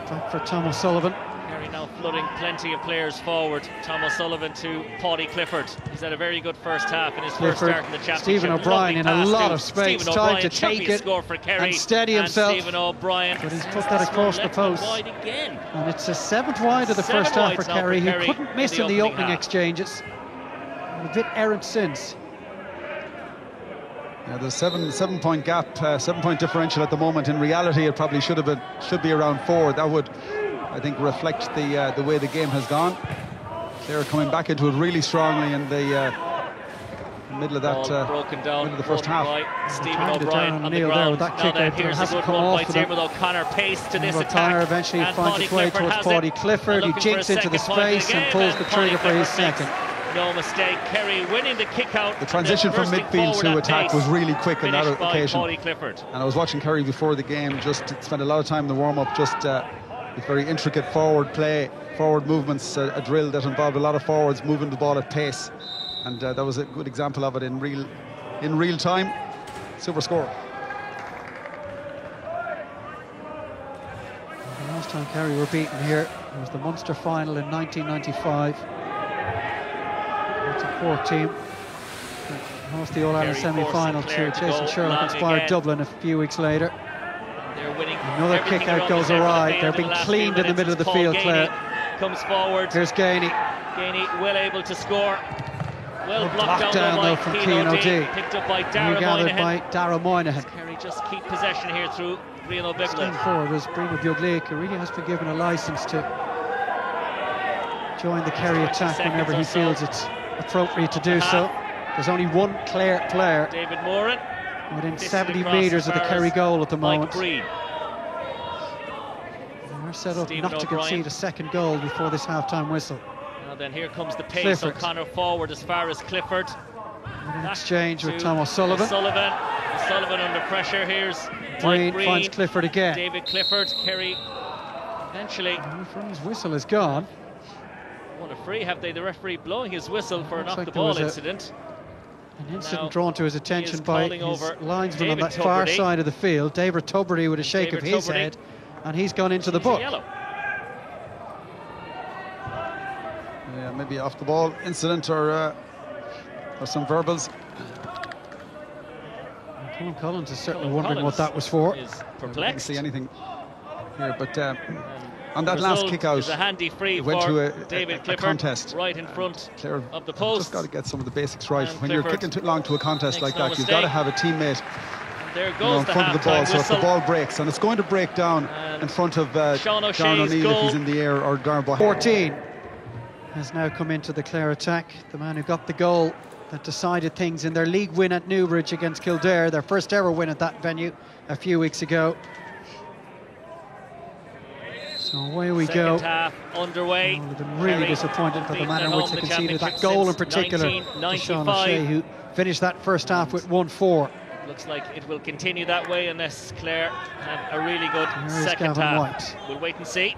Back for Tom O'Sullivan. Kerry now flooding plenty of players forward. Tom O'Sullivan to Paddy Clifford. He's had a very good first half in his first start in the championship. Stephen O'Brien in a lot of space, time to take it for Kerry, and steady himself. Stephen O'Brien, but he's put that across the post. Again. And it's a 7th wide of the first half for Kerry, who couldn't miss in the opening exchanges. A bit errant since. Yeah, there's seven-point gap, 7-point differential at the moment. In reality, it probably should be around 4. That would, I think, reflect the way the game has gone. They're coming back into it really strongly in the middle of that broken down middle of the first half. Stephen O'Brien on the ground. With that kick now here's a good one by Dermot O'Connor. Pace to this attack. O'Connor eventually finds its way towards Paddy Clifford. He jinks into the space and pulls the trigger for his second. No mistake, Kerry winning the kick out. The transition from midfield to attack was really quick on that occasion. And I was watching Kerry before the game, just spent a lot of time in the warm-up, just with very intricate forward play, forward movements, a drill that involved a lot of forwards moving the ball at pace. And that was a good example of it in real time. Super score. The last time Kerry were beaten here was the Munster final in 1995. It's a poor team. Lost the All-Ireland Kerry semi-final forcing to Clare to Jason go Sherlock, long inspired again. Dublin a few weeks later. They're winning. Another Everything kick out around goes the centre of the awry. field They're in being the last cleaned few in the middle of the minutes. field, Paul Clare. Gainey comes forward. Here's Gainey. Gainey well able to score. Well blocked down by though from Keane Keane O'Dea. O'Dea. Picked up by Dara Regathered Moynihan. by Dara Moynihan. Kerry just keep possession here through Rian Staying O'Biglin. forward was Brima Buglik, who really has been given a licence to join the Kerry attack whenever he feels it's appropriate to do so. There's only one Clare player David Moran within This is 70 across metres of the as far Kerry as goal at the Mike moment. Breed. They're set up Stephen not to O'Brien. concede a second goal before this half-time whistle. Now then, here comes the pace. Clifford. O'Connor forward as far as Clifford. An Back exchange with to Tom O'Sullivan. O'Sullivan under pressure. Here's Breen Mike Breen. finds Clifford again. David Clifford. Kerry eventually The referee's whistle is gone. won a free. Have they the referee blowing his whistle for a Looks knock like the there ball was incident? An incident Now, drawn to his attention by calling his over linesman on David that far Tubridy. side of the field, David Tubridy, with a shake David of his Tubridy. head, and he's gone into the It's a book. yellow. Yeah, maybe off the ball incident or some verbals. Colin Collins is certainly Colin wondering what Collins that was for. Is I didn't perplexed. see anything here, but on The that last result kick out, is a handy free it went for to a David Clifford, contest. right in front Clare of the have post. just got to get some of the basics right. And When you're Clifford kicking too long to a contest like makes no that, you've got to mistake. have a teammate There in goes the front of the ball. half-time So if the whistle. ball breaks, and it's going to break down And in front of Sean Darren O'Shea's O'Neill if goal. he's in the air, or Garbo. 14 has now come into the Clare attack. The man who got the goal that decided things in their league win at Newbridge against Kildare, their first ever win at that venue a few weeks ago. So away we go. Second half underway. I would have been really Kerry disappointed for the beaten manner in at which home they the conceded that championship goal in since particular to Sean 1995. O'Shea, who finished that first half with 1-4. Looks like it will continue that way unless Clare have a really good Here is second Gavin half. White. We'll wait and see.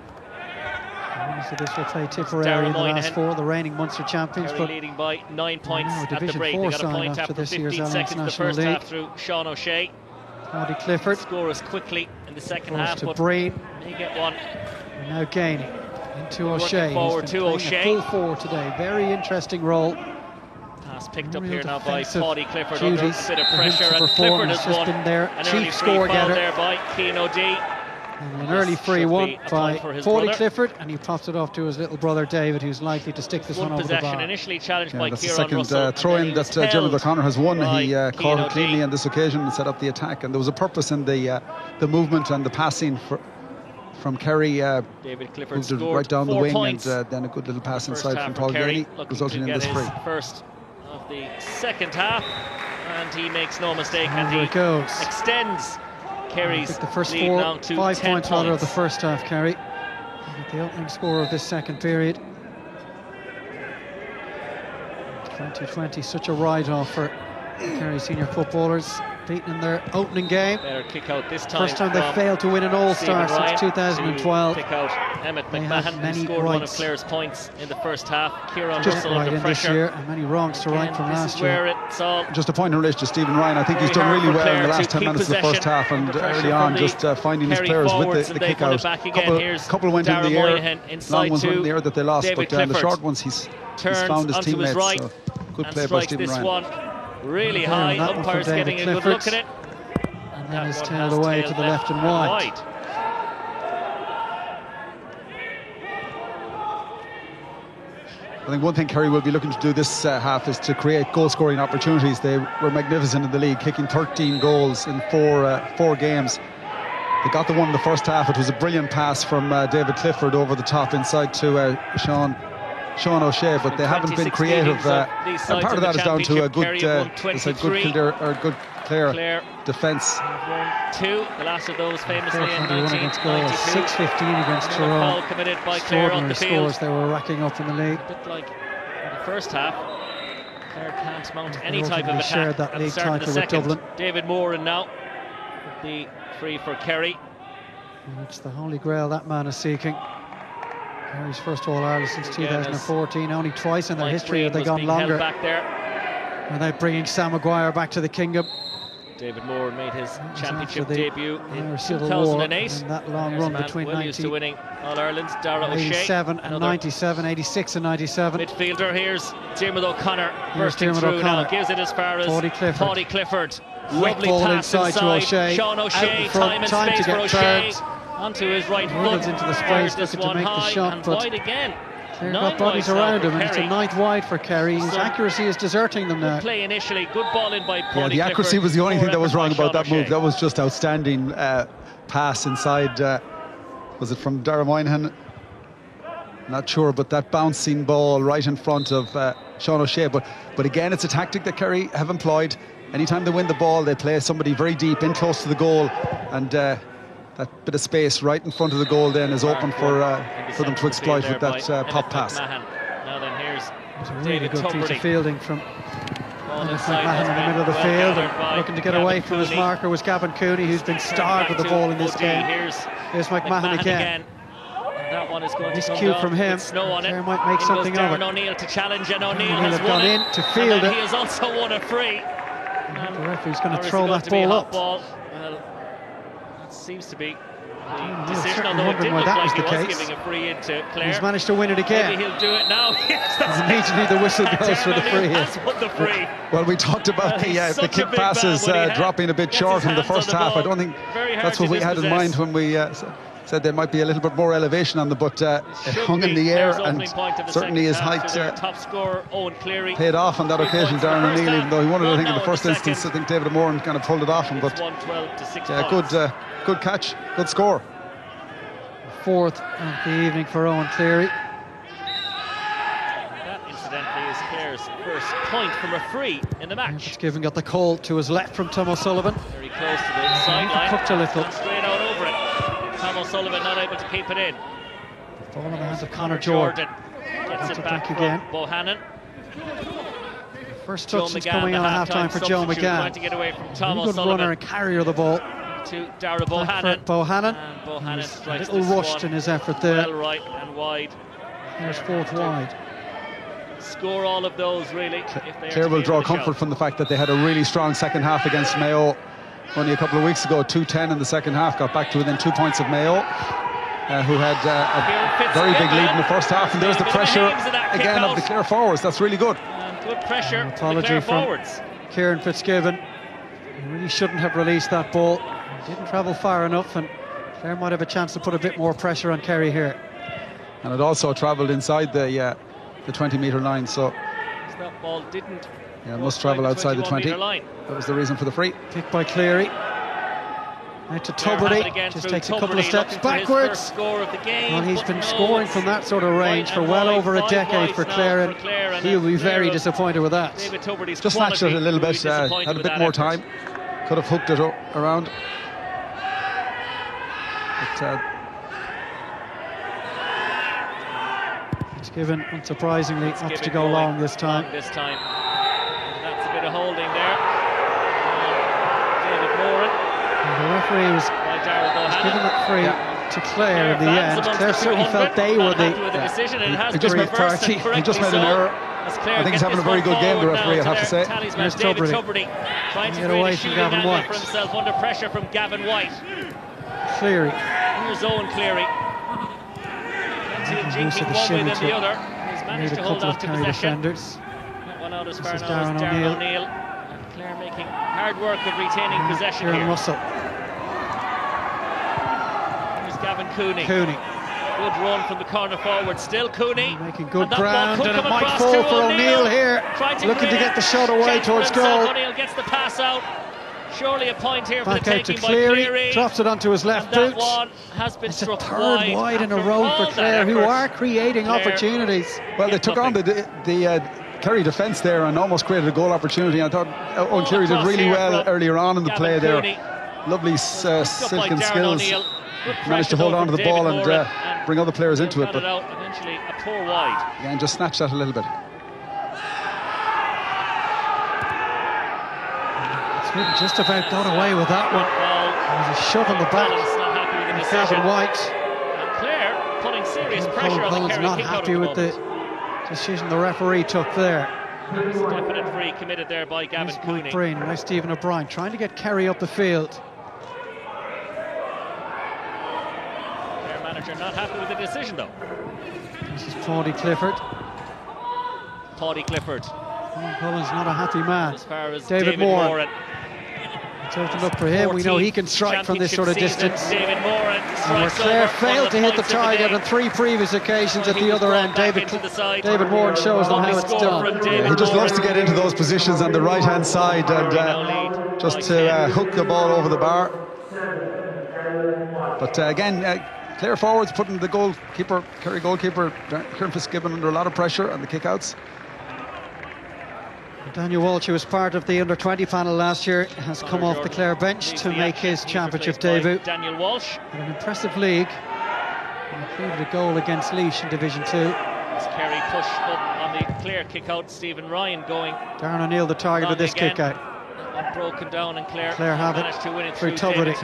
So this will play Tipperary Dara in the last Moynihan. four, the reigning Munster champions. Kerry But leading by 9 points now at the Division break. 4 They got a side point after after this year's 15 seconds in the International first League. half through Sean O'Shea. Paddy Clifford Score us quickly in the second goes half, to but Breen, may get one. and now Gainey into Working O'Shea. forward He's to been playing O'Shea. a full forward today. Very interesting role. Pass picked up Real here now by defensive Paddy Clifford under a duties bit of for him pressure, to and perform. Clifford He's has just won been their an chief early free score foul getter. there by Keane O'Dea. And an early free should one be a by point for his Paddy brother. Clifford, and he pops it off to his little brother David, who's likely to stick this one One over the possession bar. initially challenged Yeah, by that's the Kieran second Russell. and throw-in then he that was Gerald held O'Connor has won. by He Cian caught it O'Dea. cleanly on this occasion and set up the attack, and there was a purpose in the movement and the passing from Kerry. David Clifford Moved it scored right down the 4 wing, points. and then a good little pass First inside half from for Paul Kerry, Gainey, looking resulting to in get this free. his first of the second half, and he makes no mistake, and Over he it goes. extends I Kerry's think the first lead now to 5 10 points rather of the first half, Kerry. The opening score of this second period. 2020, such a write-off for Kerry senior footballers, beaten in their opening game. Better kick out this time. First time they from failed to win an All-Star Stephen Ryan since 2012. to pick out Emmett They have McMahon, who many scored one of rights. Clare's points in the first half. Kieran Just Russell right under in this pressure. year, and many wrongs to right Again, from this last is year. where it's all Just a point in relation to Stephen Ryan. I think he's very done hard really for well in Clare the last to 10 keep minutes of the first possession half, and under pressure early on from the just finding his Kerry players with forwards, the and kick they've won out. it back again. Here's Couple went in Dara the air, Moynihan inside long ones went in to the air that they lost, David but the Clifford. short ones he's Turns found his onto his teammates. right So good and play by strikes Stephen this Ryan. one really Yeah, high. that one from Umpire's David getting a good Clifford. look at it. And then That is one tailed has away tailed to the left and wide. I think one thing Kerry will be looking to do this half is to create goal-scoring opportunities. They were magnificent in the league, kicking 13 goals in four games. They got the one in the first half. It was a brilliant pass from David Clifford over the top inside to Sean O'Shea, but they haven't been 26 creative. meetings of these And sides part in of the that is down to a Championship. Kerry have won 23. good Clare Clare defence. have won 2, the last of those famously in 421 against goal, 1992. 6-15 against Another Tyrone. foul committed by Clare on Extraordinary the field. scores they were racking up in the league. A bit like in the first half, Clare can't mount any They type of ultimately attack shared that at the league start of the title with second. Dublin. David Moran now with the free for Kerry. And it's the holy grail that man is seeking. Kerry's first All-Ireland since Again, 2014. Only twice in their Mike history have they Breen was gone being held longer back there. without bringing Sam Maguire back to the kingdom. David Moore made his championship the debut in Civil War 2008. and that long run between well used to winning All-Ireland's Dara O'Shea. 87 and 97, 86 and 97. Midfielder, here's Diarmuid O'Connor Here's bursting Diarmuid through O'Connor. now, gives it as far as Paudie Clifford. Lovely ball pass inside to O'Shea. Sean Out O'Shea, in front, time and time space to for get O'Shea. turned. Onto his right Ruggles foot. into the Fires space, this looking to one make the high shot, and but wide again. They've 9 got bodies wides now around for him, and it's a Kerry. 9th wide for Kerry. His accuracy is deserting them now. Play initially, good ball in by Paudie the accuracy Clifford. was the only thing that was wrong about that move. O'Shea. That was just outstanding pass inside. Was it from Dara Moynihan? Not sure, but that bouncing ball right in front of Sean O'Shea. But again, it's a tactic that Kerry have employed. Anytime they win the ball, they play somebody very deep in close to the goal, and that bit of space right in front of the goal then is open for them to exploit with that pop pass. Now then, here's It's a really David good piece of Tubridy. fielding from Ball McMahon inside in the middle of the has field, been gathered by looking to get Gavin away from his Cooney. marker was Gavin Cooney, who's been starved with the ball in this game. Here's McMahon again. And that one is going Nice to come cue down from him. with snow on it. Clare might make In something goes of Darren it. O'Neill to challenge, and O'Neill O'Neill has have gone won in it. to field and then it. he has also won a free. The referee's going Or to is throw it going that to be a ball hot up. ball? Well, that seems to be the decision, certainly although it wondering didn't why look that like was he the was case. giving a free into Clare. He's managed to win it again. Maybe he'll do it now. Yes, that's Immediately the whistle goes for the Darren free O'Neill hit. has won the free. Well, we talked about He's the such a kick big man passes when he dropping a bit gets short his in the hands on first the half. ball. I don't think Very hard that's to what we had in dispossess. mind when we said there might be a little bit more elevation on them, but it Should hung in be the air, Clare's and opening point of the certainly his second half height to their top scorer, Owen Cleary. paid off on that Three occasion. points in the Darren first O'Neill, half. even though he won it, I One think in now the first second. instance, I think David Moore kind of pulled it off him. But It's 1-12 to 6 yeah, points. good catch, good score. Fourth of the evening for Owen Cleary. That, incidentally, is Clare's first point from a free in the match. Fitzgibbon got the call to his left from Tom O'Sullivan. Very close to the sideline. Cooked a little. Gone straight out over it. Tom O'Sullivan not able to keep it in. Ball in the hands of Conor Jordan. Gets Gets it it back back from again. Bohannon. First Joe touch since McGann, coming the on at half-time half-time for Joe substitute, trying McGann. to get away from Tom Really good O'Sullivan. runner and carrier of the ball. To Dara Back Bohannon. for Bohannon. And Bohannon He's a strikes little this rushed one in his effort there. well right and wide. There's fourth wide. Score all of those, really. If they are Clare to will be draw able to shout. comfort from the fact that they had a really strong second half against Mayo only a couple of weeks ago. 2-10 in the second half, got back to within 2 points of Mayo, who had a very big lead in the first half. And there's the pressure again of the Clare forwards. That's really good. And good pressure An from the apology Clare from forwards. Kieran Fitzgibbon. He really shouldn't have released that ball. He didn't travel far enough, and Clare might have a chance to put a bit more pressure on Kerry here. And it also travelled inside the 20-metre line, so That ball didn't yeah, it must travel outside the 20. 21-metre line. That was the reason for the free. Picked by Cleary. Now to Clare have it Tubridy. again Just through takes a couple of Tubridy, steps looking for his backwards. first score of the game, Well, he's but been no, scoring it's from that sort of range wide for and well wide, over a 5 decade wides for now Clare, for Clare, and he'll be Clare very of disappointed with that. David Tubridy's Just snatched it quality, a little really bit, disappointed had a with bit that more effort. time. Could have hooked it around. But, Fitzgibbon, unsurprisingly, opts to Fitzgibbon go going long this time. This time. And that's a bit of holding there. David Moran And the referee was by Darrell Bohannon. given that free to Clare in the end. Clare certainly felt they were the he just made party. He just made an error. I think he's having a very good game, the referee, I'd have to say. Here's David Tubridy. Tubridy trying to Get create away a from shooting Gavin angle White. for himself under pressure from Gavin White. Cleary. Here's Owen Cleary. Plenty of Use of jinking the one way shimmy than the to other. He's made managed a to hold couple on of to Kerry possession. defenders. That one out as This far is now as Darren Darren O'Neill. O'Neill. And Clare making hard work of retaining possession Kieran here. Russell. Here's Gavin Cooney. Cooney. Good run from the corner forward. Still Cooney. Making good And that ball ground, could and it come might across fall to for O'Neill here. Trying Looking to create get the shot away chance for towards himself. goal. O'Neill gets the pass out. Surely a point here for Back the out to taking by Cleary. Cleary. Drops it onto his left And that boot. one has been It's a struck third wide in a after row all for that Clare, who effort. are creating Clare opportunities. Well, they get took on nothing. the Kerry defence there and almost created a goal opportunity. I thought Owen Cleary did across really here well from earlier on in the Gavin play there. Cooney. Lovely Picked up by silken Darren skills. O'Neill. Good Managed to pressure hold though on to from the ball David and Moran, bring other players into it. got But out eventually a poor wide. again, just snatched that a little bit. Sweden just about got away with that one. Well, There's a shove on the back. Collins not happy with the And decision. Gavin White. And Clare putting serious pressure on the Collins Kerry not kick out happy at with the the moment. decision the referee took there. There's a definite free committed there by Gavin Cooney. Breen, now Stephen O'Brien trying to get Kerry up the field. Their manager not happy with the decision though. This is Paudie Clifford. Paudie Clifford. Cullen's not a happy man. As far as David Moran. Moran. It's opened up for him. We know he can strike from this sort of distance. David Moran and Clare failed to hit the target on 3 previous occasions at the other end. David Moran shows them how it's done. Yeah, he just loves to get into those positions on the right-hand side and just to hook the ball over the bar. But again, Clare forwards putting the goalkeeper, Kerry goalkeeper, Kieran Fitzgibbon under a lot of pressure on the kickouts. Daniel Walsh, who was part of the under-20 panel last year, has come off the Clare bench to make his championship debut. Daniel Walsh. An impressive league. He included a goal against Laois in Division 2. As Kerry push up on the Clare kick-out, Stephen Ryan going. Darren O'Neill, the target of this kick-out. Broken down, and Clare have managed to win it through Tubridy.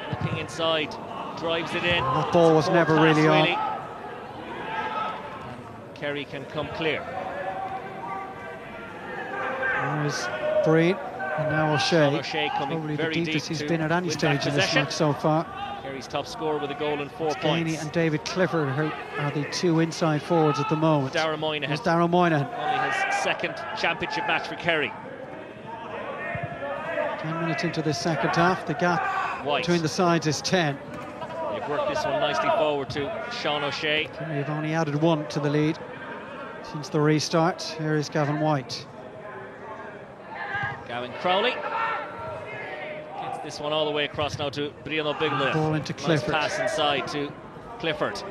Looking inside, drives it in. That ball was never really on. Kerry can come clear. There's Breen, and now O'Shea. Coming probably very the deepest deep he's been at any stage in this match so far. Kerry's top scorer with a goal and 4 points. Gainey and David Clifford are the 2 inside forwards at the moment. Darragh Moynihan. Darragh Moynihan. Only his 2nd championship match for Kerry. 10 minutes into this second half, the gap between the sides is 10. They've worked this one nicely forward to Sean O'Shea. They've only added 1 to the lead since the restart. Here is Gavin White. Gavin Crowley gets this one all the way across now to Brianna Bigelow. Ball into Clifford. Nice pass inside to Clifford.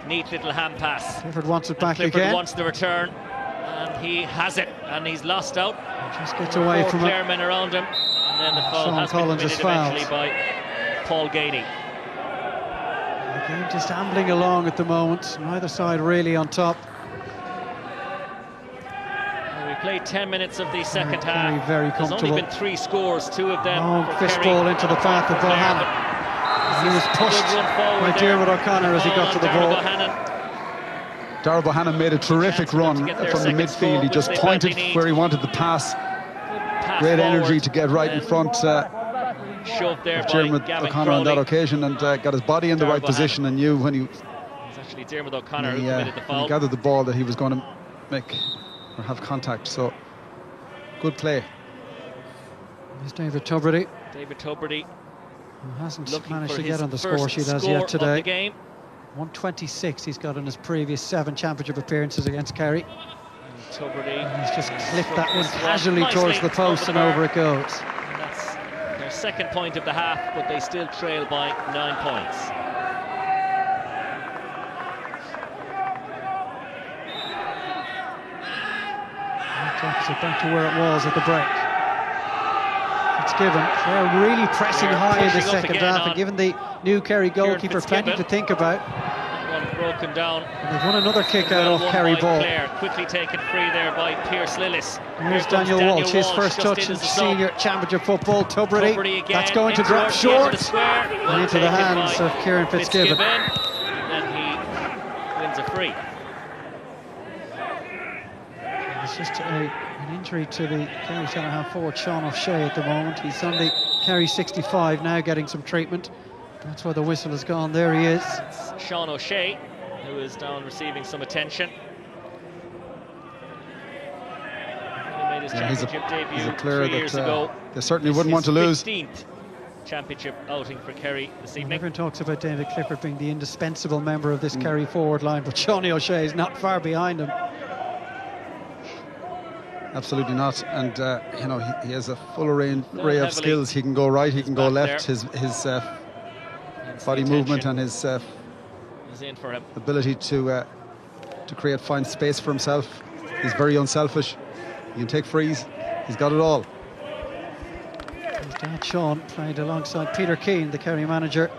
Neat little hand pass. Clifford wants it back Clifford again. Wants the return, and he has it, and he's lost out. Just gets away from Clare men around him, and then the foul has been committed eventually by Paul Gainey. The game just ambling along at the moment. Neither side really on top. We played 10 minutes of the second half. Very comfortable. There's only been 3 scores, 2 of them. Long fist ball into the path of Bohannon. He was pushed by Dermot O'Connor as he got to the ball. Darragh Bohannon made a terrific run from the midfield. He just pointed where he wanted the pass. Great energy to get right in front of Dermot O'Connor on that occasion, and got his body in the right position, and knew when he actually Dermot O'Connor who committed the foul. He gathered the ball that he was going to make or have contact. So good play. There's David Tubridy. David Tubridy, who hasn't managed to get on the score sheet as yet today. 126 he's got in his previous 7 championship appearances against Kerry. Tubridy. He's just clipped that one casually towards the post, and over it goes. And that's their 2nd point of the half, but they still trail by 9 points. Takes it back to where it was at the break. Fitzgibbon, they're really pressing high in the second half, and given the new Kerry goalkeeper plenty to think about. One broken down. And they've won another kick out off Kerry ball. Clare, quickly taken free there by Pierce Lillis. Here's Daniel Walsh, his first touch in senior championship football. Tubridy, that's going to drop short and into the hands of Kieran Fitzgibbon. And he wins a free. It's just an injury to the Kerry centre-half forward Sean O'Shea at the moment. He's on the Kerry 65 now, getting some treatment. That's why the whistle has gone. There he is. It's Sean O'Shea, who is down receiving some attention. He made his championship debut he's a player 3 years ago. They certainly wouldn't want to lose. 15th championship outing for Kerry this evening. Everyone talks about David Clifford being the indispensable member of this Kerry forward line, but Sean O'Shea is not far behind him. Absolutely not, and you know, he has a full array of skills. He can go right, he can go left. His body movement and his ability to create, find space for himself. He's very unselfish. He can take frees. He's got it all. His dad Sean played alongside Peter Keane, the Kerry manager,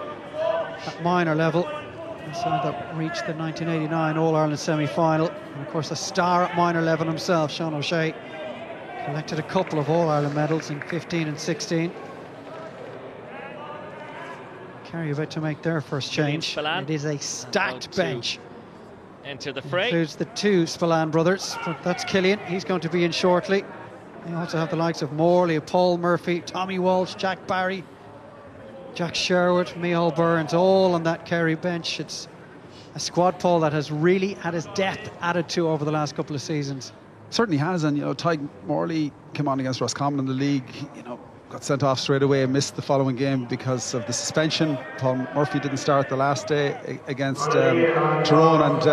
at minor level. The side that reached the 1989 All-Ireland semi-final, and of course a star at minor level himself. Sean O'Shea collected a couple of All-Ireland medals in 15 and 16. Kerry about to make their first change. It is a stacked bench. enter the fray. Includes the two Spillane brothers, but that's Killian. He's going to be in shortly. You also have the likes of Morley, Paul Murphy, Tommy Walsh, Jack Barry, Jack Sherwood, Micheál Burns, all on that Kerry bench. It's a squad, Paul, that has really had its depth added to over the last couple of seasons. Certainly has, and Tyke Morley came on against Roscommon in the league. Got sent off straight away and missed the following game because of the suspension. Paul Murphy didn't start the last day against Tyrone, and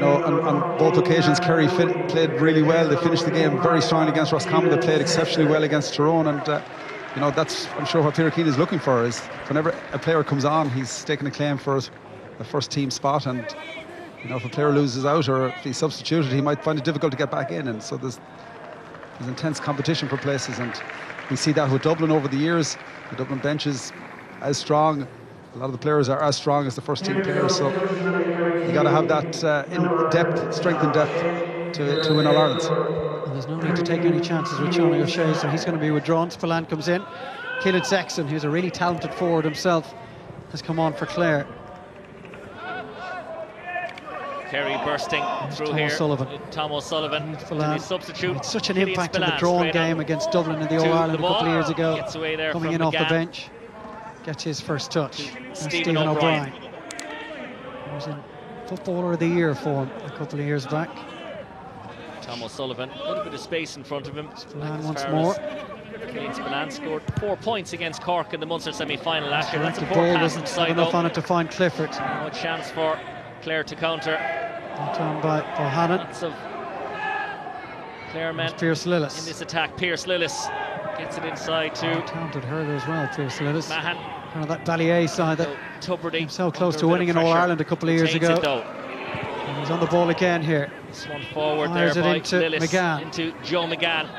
on both occasions Kerry played really well. They finished the game very strongly against Roscommon. They played exceptionally well against Tyrone, and that's, I'm sure, what Peter Keane is looking for, is whenever a player comes on, he's taking a claim for the first team spot, and if a player loses out or if he's substituted, he might find it difficult to get back in, and so there's intense competition for places, and we see that with Dublin over the years. The Dublin bench is as strong. A lot of the players are as strong as the first team players, so you got to have that strength in depth to win All Ireland. Well, there's no need to take any chances with Sean O'Shea, so he's going to be withdrawn. Spillane comes in. Keelan Sexton, who's a really talented forward himself, has come on for Clare. Kerry bursting through here. Tom O'Sullivan to the substitute. It's such an impact in the drawn game against Dublin in the All Ireland a couple of years ago. Gets away there coming in off the bench. Gets his first touch. Stephen O'Brien. He was in Footballer of the Year form a couple of years back. Tom O'Sullivan, a little bit of space in front of him. Spillane once more. Spillane scored 4 points against Cork in the Munster semi-final last year. That's a poor ball pass doesn't inside, have enough on it to find Clifford. No chance for Clare to counter. Done by Bohannon. Lots of Clare men Pierce Lillis in this attack. Pierce Lillis gets it inside to talented hurler as well, Pierce Lillis. Mahan. Kind of that Ballier side that Tubridy so close to winning in All Ireland a couple of years ago. And he's on the ball again here. This one forward fires there it by into Lillis, McGann. into Joe McGann.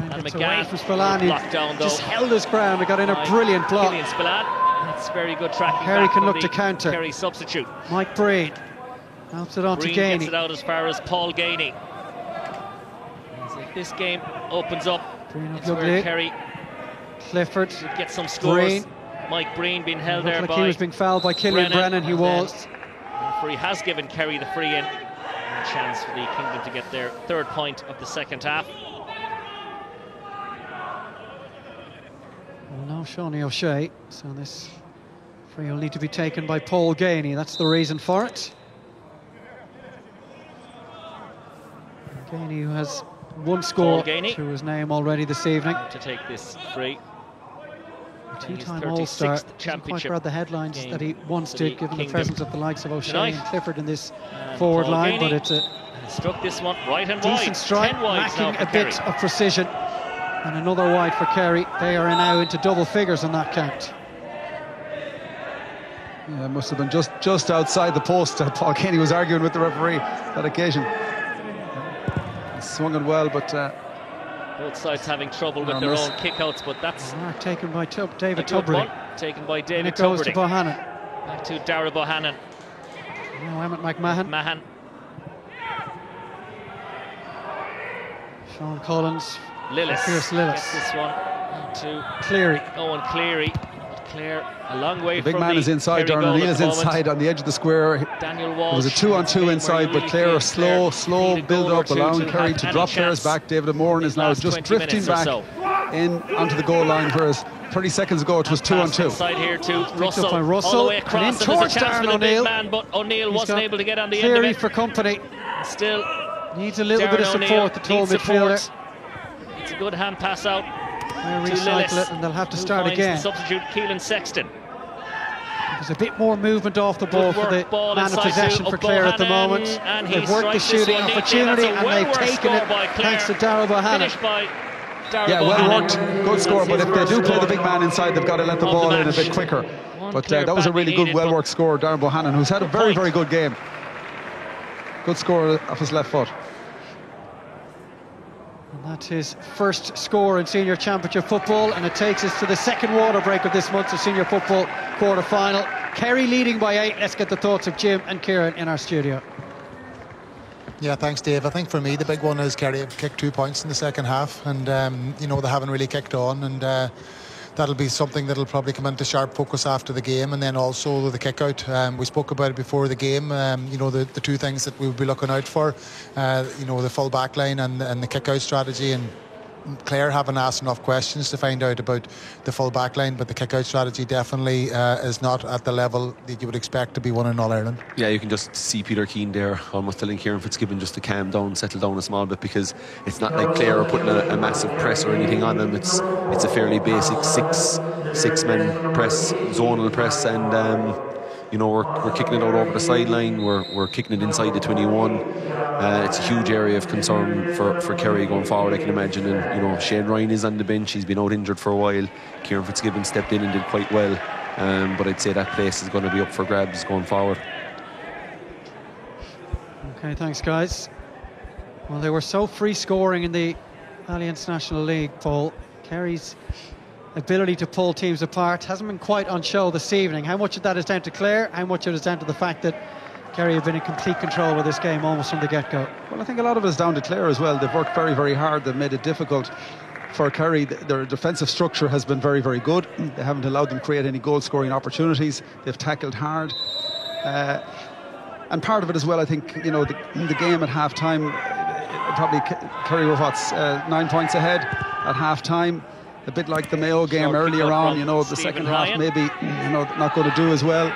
And McGann away from Spillane. blocked down, Just held his ground and got in a brilliant block. Spillane. That's very good tracking. Kerry can look the to counter. Kerry substitute. Mike Breen helps it on to Breen Gainey. gets it out as far as Paul Gainey. So this game opens up. It's where Kerry Clifford should get some scores. Breen. Mike Breen being held there like by he was being fouled by Killian Brennan. He was. The referee has given Kerry the free in. And a chance for the Kingdom to get their third point of the second half. Well, now Shawnee O'Shea. So this free will need to be taken by Paul Gainey. That's the reason for it. Gainey, who has one score to his name already this evening. To take this free. A two-time All-Star. Doesn't quite grab the headlines that he once did, given the presence of the likes of O'Shea and Clifford in this forward line, but it's a struck this one right and decent wide. strike, lacking a bit of precision. And another wide for Kerry. They are now into double figures on that count. Yeah, it must have been just outside the post. Paul Gainey was arguing with the referee that occasion. He swung it well, but both sides having trouble with their own kickouts, but that's taken by David Tubridy. Taken by David Tubridy. And it goes to Bohannon. Back to Dara Bohannon. Now Emmett McMahon. Mahan. Sean Collins. Lillis. Pierce Lillis. Gets this one to Cleary. Owen Cleary. Clare a long way the big from man is inside. Darren O'Neill is inside on the edge of the square. Daniel Walsh. It was a 2-on-2 inside, but Clare slow build up, allowing Kerry to drop players back. David Moran is now just drifting back in onto the goal line, whereas 30 seconds ago it was 2-on-2. Inside here to Russell. By Russell. All the way across, and in towards Darren O'Neill. But O'Neill wasn't able to get on the end of Cleary it. for company. Still needs a little bit of support, the tall midfielder. It's a good hand pass out. They'll recycle it and they'll have to start again. The substitute Keelan Sexton. There's a bit more movement off the ball for the man of possession for Clare at the moment. They've worked the shooting opportunity and they've taken it thanks to Dara Bohannon. Yeah, well worked, good score, but if they do play the big man inside, they've got to let the ball in a bit quicker. But that was a really good, well-worked score, Darren Bohannon, who's had a very, very good game. Good score off his left foot. And that's his first score in senior championship football, and it takes us to the second water break of this month's senior football quarter-final. Kerry leading by 8. Let's get the thoughts of Jim and Kieran in our studio. Yeah, thanks, Dave. I think for me the big one is Kerry have kicked 2 points in the second half, and you know, they haven't really kicked on, and that'll be something that'll probably come into sharp focus after the game. And then also the kick out, we spoke about it before the game, you know, the two things that we would be looking out for, you know, the full back line and the kick out strategy. And Clare haven't asked enough questions to find out about the full back line, but the kick out strategy definitely is not at the level that you would expect to be one in All-Ireland. Yeah, you can just see Peter Keane there almost telling Kieran Fitzgibbon just to calm down, settle down a small bit, because it's not like Clare are putting a massive press or anything on them. It's a fairly basic six-man press, zonal press, and you know, we're kicking it out over the sideline, we're kicking it inside the 21. It's a huge area of concern for Kerry going forward, I can imagine. And you know, Shane Ryan is on the bench, he's been out injured for a while. Kieran Fitzgibbon stepped in and did quite well, but I'd say that place is going to be up for grabs going forward. Okay, thanks guys. Well, they were so free scoring in the Alliance National League, Paul. Kerry's ability to pull teams apart hasn't been quite on show this evening. How much of that is down to Clare? How much of it is down to the fact that Kerry have been in complete control with this game almost from the get-go? Well, I think a lot of it is down to Clare as well. They've worked very, very hard. They've made it difficult for Kerry. Their defensive structure has been very, very good. They haven't allowed them to create any goal-scoring opportunities. They've tackled hard. And part of it as well, I think, you know, the game at half-time, probably Kerry were, 9 points ahead at half-time. A bit like the Mayo game earlier on, you know, the second half maybe, you know, not going to do as well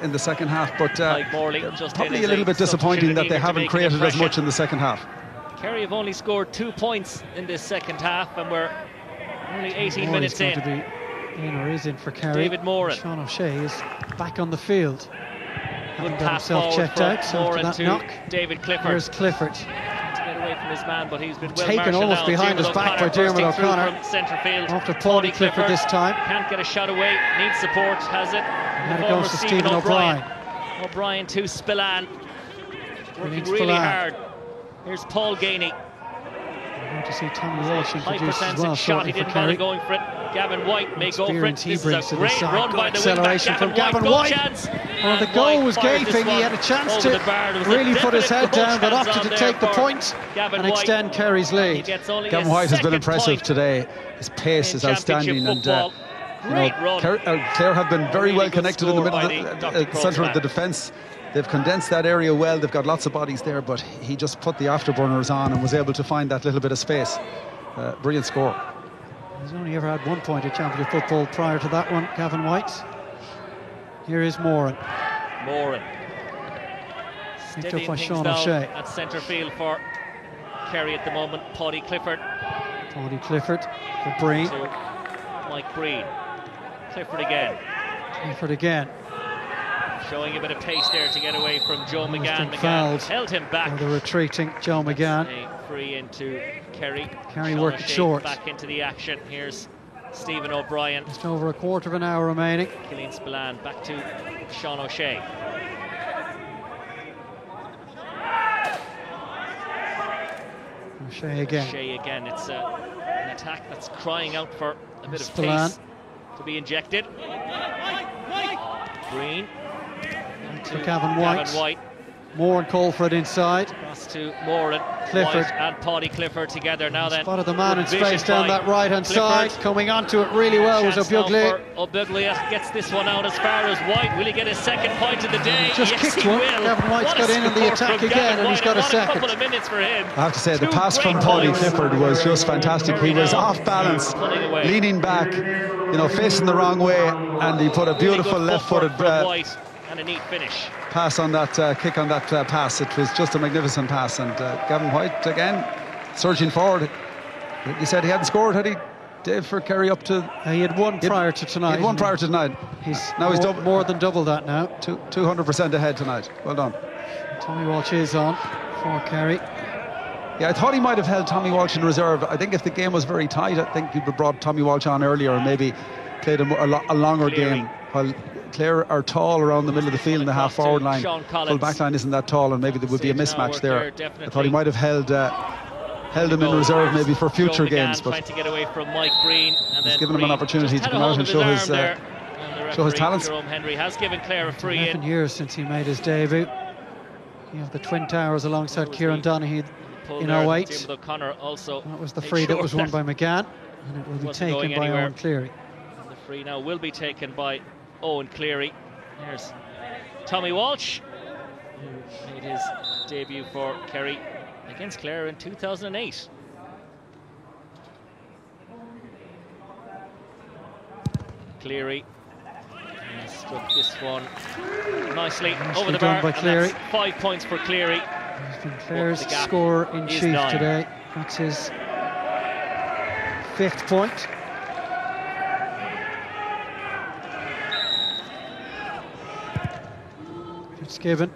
in the second half, but probably a little bit disappointing that they haven't created as much in the second half. Kerry have only scored 2 points in this second half, and we're only 18 minutes in. To be in or is in for Kerry. David Moran. Sean O'Shea is back on the field. Good Having got pass himself checked out after that knock. David Clifford. Here's Clifford. Get away from his man, but he's been well taken almost behind his back by Dermot O'Connor. From centre field. After Paudie Clifford this time. Can't get a shot away. Needs support. Has it. And it goes to Stephen O'Brien. O'Brien to Spillane. Working Spillane. really hard. Here's Paul Gainey. I want to see Tommy Walsh introduced as well. Shot. He didn't bother going for it. Gavin White may go for it. This is a great run by the acceleration from Gavin White. And the goal was gaping. He had a chance to really put his head down, but opted to take the point and extend Kerry's lead. Gavin White has been impressive today. His pace is outstanding, and you know, Clare have been very well connected in the middle, the centre of the defence. They've condensed that area well. They've got lots of bodies there, but he just put the afterburners on and was able to find that little bit of space. Brilliant score. He's only ever had 1 point at championship football prior to that one, Gavin White. Here is Moran. Picked up by Sean O'Shea. At centre field for Kerry at the moment. Paudie Clifford. Paudie Clifford for Breen. Mike Breen. Clifford again. Clifford again. Showing a bit of pace there to get away from Joe McGann. McGann held him back. The retreating Joe McGann. Free into Kerry. Kerry worked short. Back into the action. Here's Stephen O'Brien. Just over a quarter of an hour remaining. Killian Spillane back to Sean O'Shea. O'Shea again. O'Shea again. It's an attack that's crying out for a bit of pace to be injected. Breen. To Gavin White. Moran called for it inside. Across to Moran. Clifford White and Paudie Clifford together now. Then spotted the man in space down that right hand side. Coming onto it really well was Obuglia. Obuglia gets this one out as far as White. Will he get his second point of the day? Just yes, kicked he one. will. Gavin White's got in the attack again, and he's got a second. Couple of minutes for him. I have to say, the pass from Paudie Clifford was just fantastic. He was off balance, leaning back, you know, facing the wrong way, and he put a beautiful left-footed White and a neat finish. Pass on that kick on that pass. It was just a magnificent pass, and Gavin White again surging forward. You said he hadn't scored, had he, Dave, for Kerry up to... he had one prior to tonight. He had one prior to tonight. He's more than double that now. 200% ahead tonight. Well done. Tommy Walsh is on for Kerry. Yeah, I thought he might have held Tommy Walsh in reserve. I think if the game was very tight, I think he'd have brought Tommy Walsh on earlier and maybe played a longer game. While Clare are tall around the middle of the field in the half-forward line. Full back line isn't that tall, and maybe there would be a mismatch there. I thought he might have held him in reserve maybe for future games, but to get away from Mike Breen, and he's given him an opportunity to come out and show his talents. Jerome Henry has given Clare a free 11 years since he made his debut. You have the Twin Towers alongside Kieran Donaghy in 08. O'Connor also. That was the free that was won by McGann, and it will be taken by Owen Cleary. Free now will be taken by Owen Cleary. There's Tommy Walsh, who made his debut for Kerry against Clare in 2008. Cleary struck this one nicely over the bar, by Cleary. 5 points for Cleary. He's been Clare's scorer in chief today. That's his 5th point. Fitzgibbon.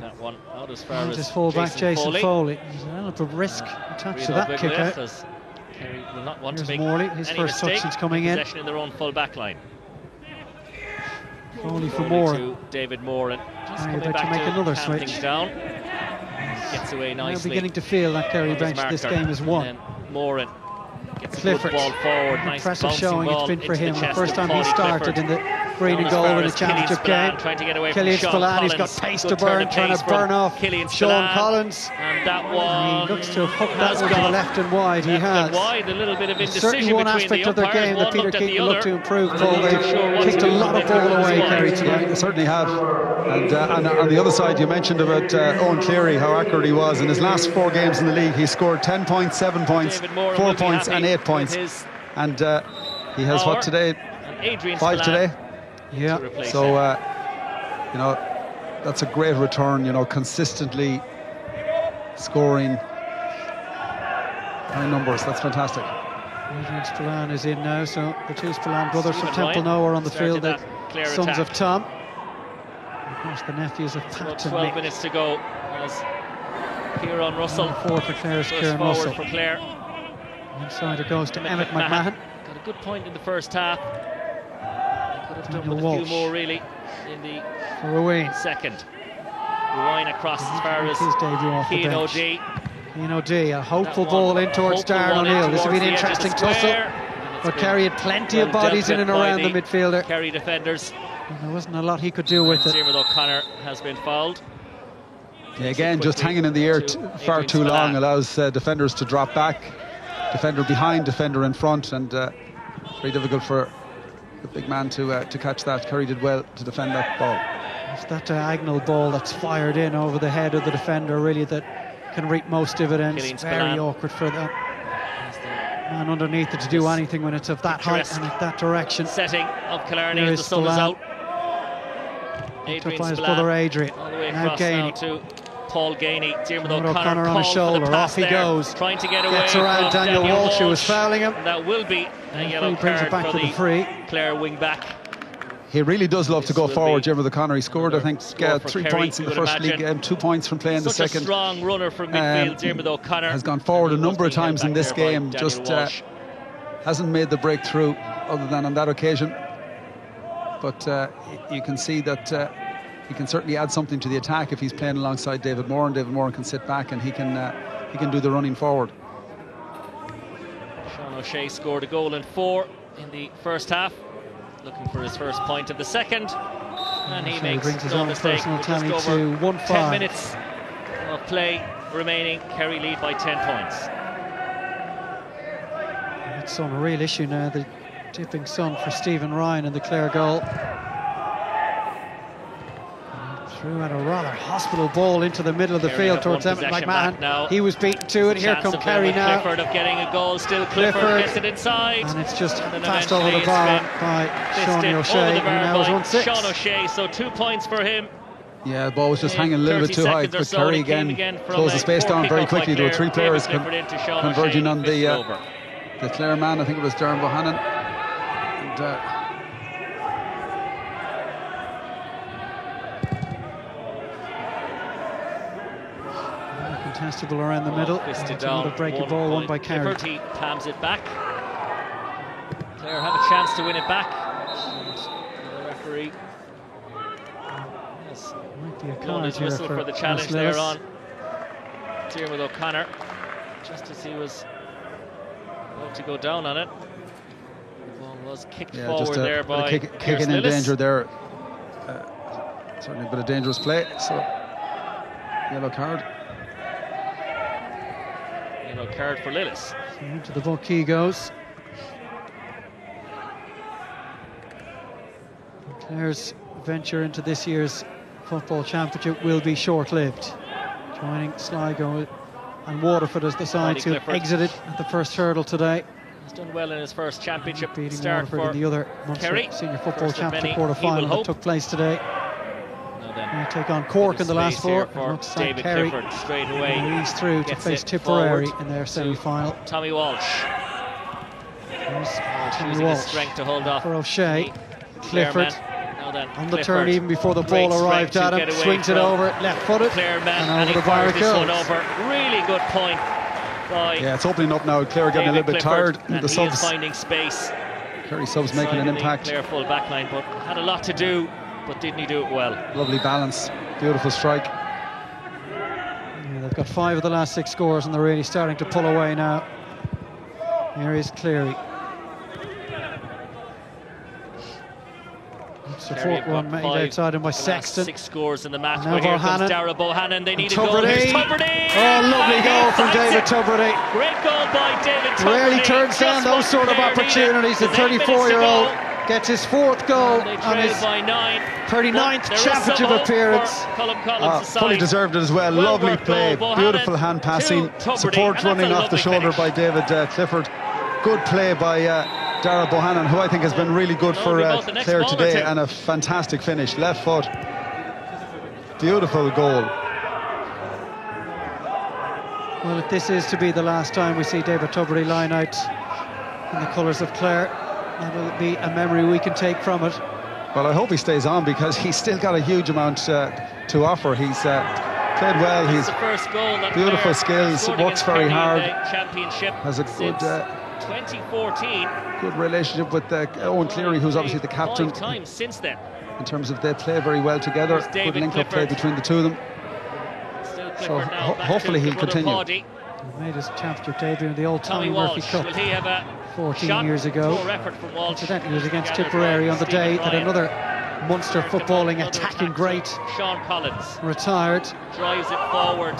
That one out as far as his fullback Jason Foley. There's an element of risk attached to that kick out. Kerry will not want Here's to make Morley, his any first touch since coming in. Possession in their own full back line. Foley for Moore. To David Moore, and just coming about back to make another calm switch. things down. Gets away nicely. Now beginning to feel that Kerry bench this game is won. Moore gets Clifford. a good ball forward. Nice impressive showing it's been for him. The first time he Clifford. started in the green and gold in the championship game. Trying to get away Killian from Sean Spillane, he's got Collins. pace Good to burn, turn of trying pace to burn from off Killian Sean Spillane. Collins. And that one, he looks to have hooked that one to the left and wide. He has. Wide, a little bit of indecision certainly one between aspect the of their game that Peter Keaton Keaton looked to improve. They kicked a lot of ball away, Kerry, tonight. They certainly have. And on the other side, you mentioned about Owen Cleary, how accurate he was. In his last 4 games in the league, he scored 10 points, 7 points, 4 points and 8 points. And he has what today? 5 today? Yeah. So, you know, that's a great return, you know, consistently scoring high numbers. That's fantastic. Adrian Spillane is in now, so the 2 Spillane brothers from Temple Now are on the field, the sons of Tom. Of course, the nephews of Pat and 12 Mick. minutes to go as Kieran Russell. 4 for Clare's Kieran Russell. For Clare. Inside it goes to Emmett McMahon. Got a good point in the first half. Could have done with a few more really in the second. Ruane across as far as his debut off the Cian bench. O'Dea. Cian O'Dea, a hopeful ball in towards Darren O'Neill. This will be an interesting tussle. But Kerry had plenty of bodies in and around the midfielder. Kerry defenders. And there wasn't a lot he could do with it. Diarmuid O'Connor has been fouled. Yeah, again, just hanging in the air far too long allows defenders to drop back. Defender behind, defender in front, and very difficult for the big man to catch that. Kerry did well to defend that ball. It's that diagonal ball that's fired in over the head of the defender, really, that can reap most dividends. Very awkward for that man underneath it to do anything when it's of that height and at that direction. Setting of Killarney as the sun is out. Adrian by his brother Adrian. All the way now across to Paul Gainey. Diarmuid O'Connor on his shoulder. Off he goes. Trying to get away. Gets around from Daniel Walsh, who was fouling him. That will be a yellow brings card it back for to the free. Clare wing back. He really does love to go forward, Diarmuid O'Connor. He scored, I think, 3 points in the first league game, 2 points from playing the second. Such a strong runner from midfield, Diarmuid O'Connor. Has gone forward a number of times in this game, just hasn't made the breakthrough other than on that occasion. But you can see that he can certainly add something to the attack if he's playing alongside David Moore, and David Moore can sit back and he can do the running forward. Sean O'Shea scored a goal and 4 in the first half, looking for his first point of the second, and he makes his no own mistake. personal Just tally over to 1-5. 10 minutes of play remaining. Kerry lead by 10 points. It's on a real issue now, the dipping sun for Stephen Ryan in the Clare goal. Threw out a rather hospital ball into the middle of the field towards Emmett McMahon. He was beaten to it. Here come Kerry now. Clifford of getting a goal. Still Clifford gets it inside. And it's just passed over the bar by Sean O'Shea, who now has won 6. Sean O'Shea, so 2 points for him. Yeah, the ball was just hanging a little bit too high, but Kerry again closed the space down very quickly. There were 3 players converging on the Clare man. I think it was Darren Bohannon. And contestable around the middle. Another breaking ball won by Kerry. He palms it back. Clare have a chance to win it back. The referee might be a blown his whistle for the challenge there on Diarmuid O'Connor, just as he was about to go down on it. The ball was kicked forward there by kicking in danger there. Certainly a bit of dangerous play. So yellow card. Yellow card for Lillis. So into the book he goes. Clare's venture into this year's football championship will be short-lived. Joining Sligo and Waterford as the sides who exited at the first hurdle today. He's done well in his first championship beating start Waterford in the other Munster Kerry. Senior Football Championship quarter-final that took place today. They take on Cork in the last four. For David Kerry Clifford straight away. He's through to face Tipperary in their semi-final. Tommy Walsh. Tommy Using Walsh his strength to hold off for O'Shea. Clifford on the Clifford. turn even before the Great ball arrived at him. Swings it over, left-footed, and over the bar it goes. Really good point by it's opening up now. Clare getting a little bit tired. And the subs finding space. Kerry subs making an impact. Clare full back line, but had a lot to do, but didn't he do it well? Lovely balance, beautiful strike. They've got 5 of the last 6 scores, and they're really starting to pull away now. Here is Cleary. Support one made outside him by Sexton. 6 scores in the match. Now Here comes Bohannon. Dara Bohannon. They need a Tubridy. goal. Here's Tubridy. Oh, lovely goal from David Tubridy. Great goal by David Tubridy. Rarely turns down those sort of opportunities. The 34-year-old gets his 4th goal on his 39th championship appearance. Fully deserved it as well. Lovely play, beautiful hand passing, support running off the shoulder by David Clifford. Good play by Dara Bohannon, who I think has been really good for Clare today, and a fantastic finish. Left foot, beautiful goal. Well, if this is to be the last time we see David Tubridy line out in the colours of Clare, that'll be a memory we can take from it. Well, I hope he stays on, because he's still got a huge amount to offer. He's played well. He's the first goal that beautiful skills, works very hard, championship has a good 2014. good relationship with Owen Cleary, who's obviously the captain. 5 times since then. In terms of they play very well together, good link-up play between the two of them. So hopefully he'll continue. He made his championship debut in the old Tommy Murphy Cup Will he have a 14 years ago. Incidentally, it was against Tipperary on the day that another Munster footballing attacking great, Sean Collins, retired. Drives it forward.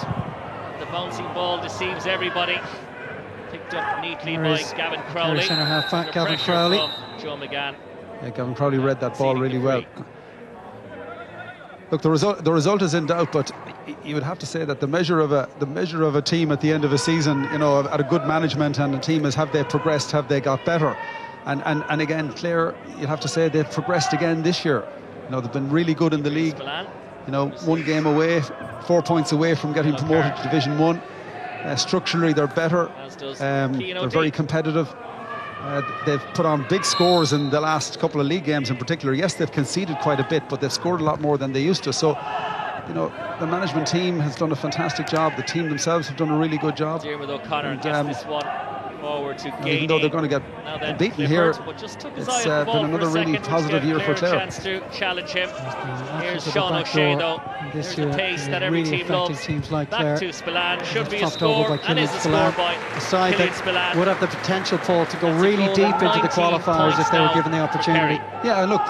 The bouncing ball deceives everybody. Picked up neatly by Gavin Crowley. Centre half back Gavin Crowley. Joe McGann. Yeah, Gavin Crowley read that ball really well. Look, the result is in doubt, but you would have to say that the measure of a team at the end of a season, you know, at a good management and a team is, have they progressed, have they got better? And again, Clare, you'd have to say they've progressed again this year. You know, they've been really good in the league. You know, 1 game away, 4 points away from getting promoted to Division 1. Structurally, they're better. They're very competitive. They've put on big scores in the last couple of league games in particular. Yes, they've conceded quite a bit, but they've scored a lot more than they used to. So, you know, the management team has done a fantastic job. The team themselves have done a really good job. Diarmuid O'Connor gets this one forward to Gainey. Even though they're going to get beaten here, it's been another really positive year for Clare. Chance to challenge him. Here's Sean O'Shea, though. There's the pace that every team loves. Teams like Back Clare. to Spillane. Should be a Topped over score, by and is a score by a side Killian that Spillane. would have the potential, Paul, to go really deep into the qualifiers if they were given the opportunity. Yeah, look,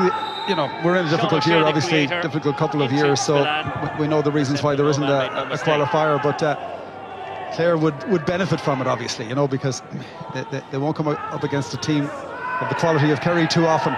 you know, we're in a difficult year, obviously, difficult couple of years, so we know the reasons why there isn't a qualifier, but Clare would benefit from it, obviously, you know, because they won't come up against a team of the quality of Kerry too often,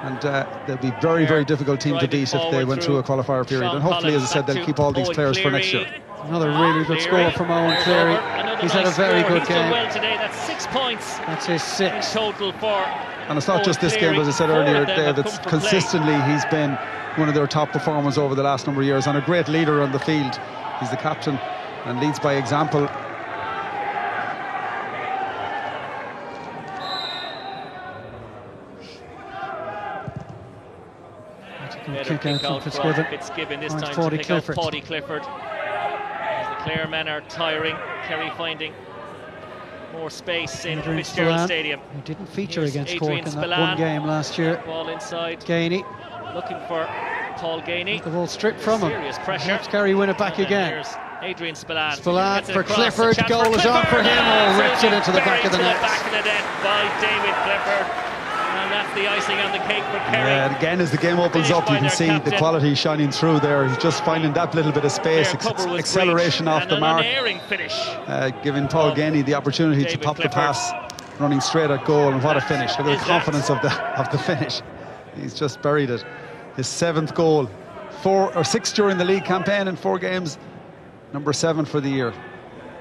and they'll be very, very difficult team to beat if they went through a qualifier period. And hopefully, as I said, they'll keep all these players for next year. Another really good score from Owen Cleary. He's had a very good game. Well today. That's 6 points. That's his 6 total for. And it's not just this game, as I said earlier, Dave. It's consistently he's been one of their top performers over the last number of years, and a great leader on the field. He's the captain and leads by example. Kick out from Fitzgibbon this time to pick out Paddy Clifford. As the Clare men are tiring, Kerry finding more space in Fitzgerald Stadium. He didn't feature against Cork in that one game last year. Ball inside. Gainey. Looking for Paul Gainey. The ball stripped from him. Serious pressure. Helps Kerry win it back again. Here's Adrian Spillane. Spillane for Clifford. Goal is on for him. Oh, rips it into the back of the net. Back of the net by David Clifford. And that's the icing on the cake for Kerry. Yeah, and again, as the game opens up, you can see the quality shining through there. He's just finding that little bit of space, acceleration off the mark, giving Paul Gainey the opportunity to pop the pass, running straight at goal. And what a finish! Look at the confidence of the finish. He's just buried it. His 7th goal. 4 or 6 during the league campaign in 4 games. Number 7 for the year.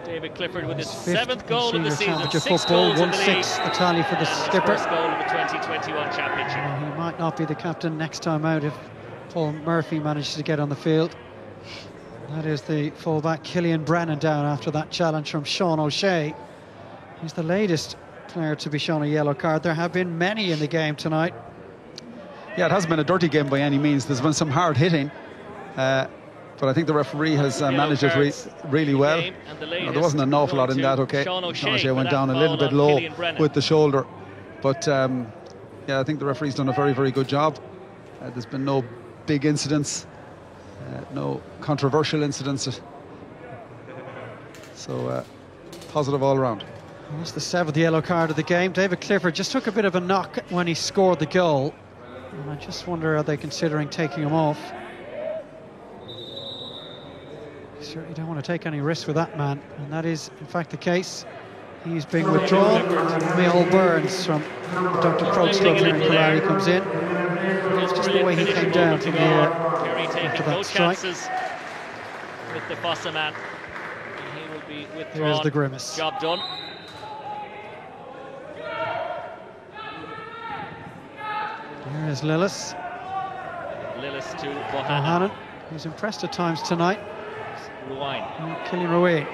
David Clifford with his 7th goal of the season. 6 football, goals in the league. 1-6 the tally for the skipper. First goal of the 2021 championship. He might not be the captain next time out if Paul Murphy manages to get on the field. That is the fullback Killian Brennan down after that challenge from Sean O'Shea. He's the latest player to be shown a yellow card. There have been many in the game tonight. Yeah, it hasn't been a dirty game by any means. There's been some hard hitting, but I think the referee has managed it really well. There wasn't an awful lot in that, okay. Sean O'Shea went down a little bit low with the shoulder, but yeah, I think the referee's done a very, very good job. There's been no big incidents, no controversial incidents, so positive all around. That's the 7th yellow card of the game. David Clifford just took a bit of a knock when he scored the goal, and I just wonder, are they considering taking him off? You certainly don't want to take any risks with that man, and that is in fact the case. He's being withdrawn, and Michael Burns from Dr. Croak's club here in Clare comes in. It's just the way he came down from the air after that strike. With the Fossa man, and he will be withdrawn. Here's the grimace. Job done. Here is Lillis. Lillis to Bohannon. He's impressed at times tonight. Ruine. Killian Ruine.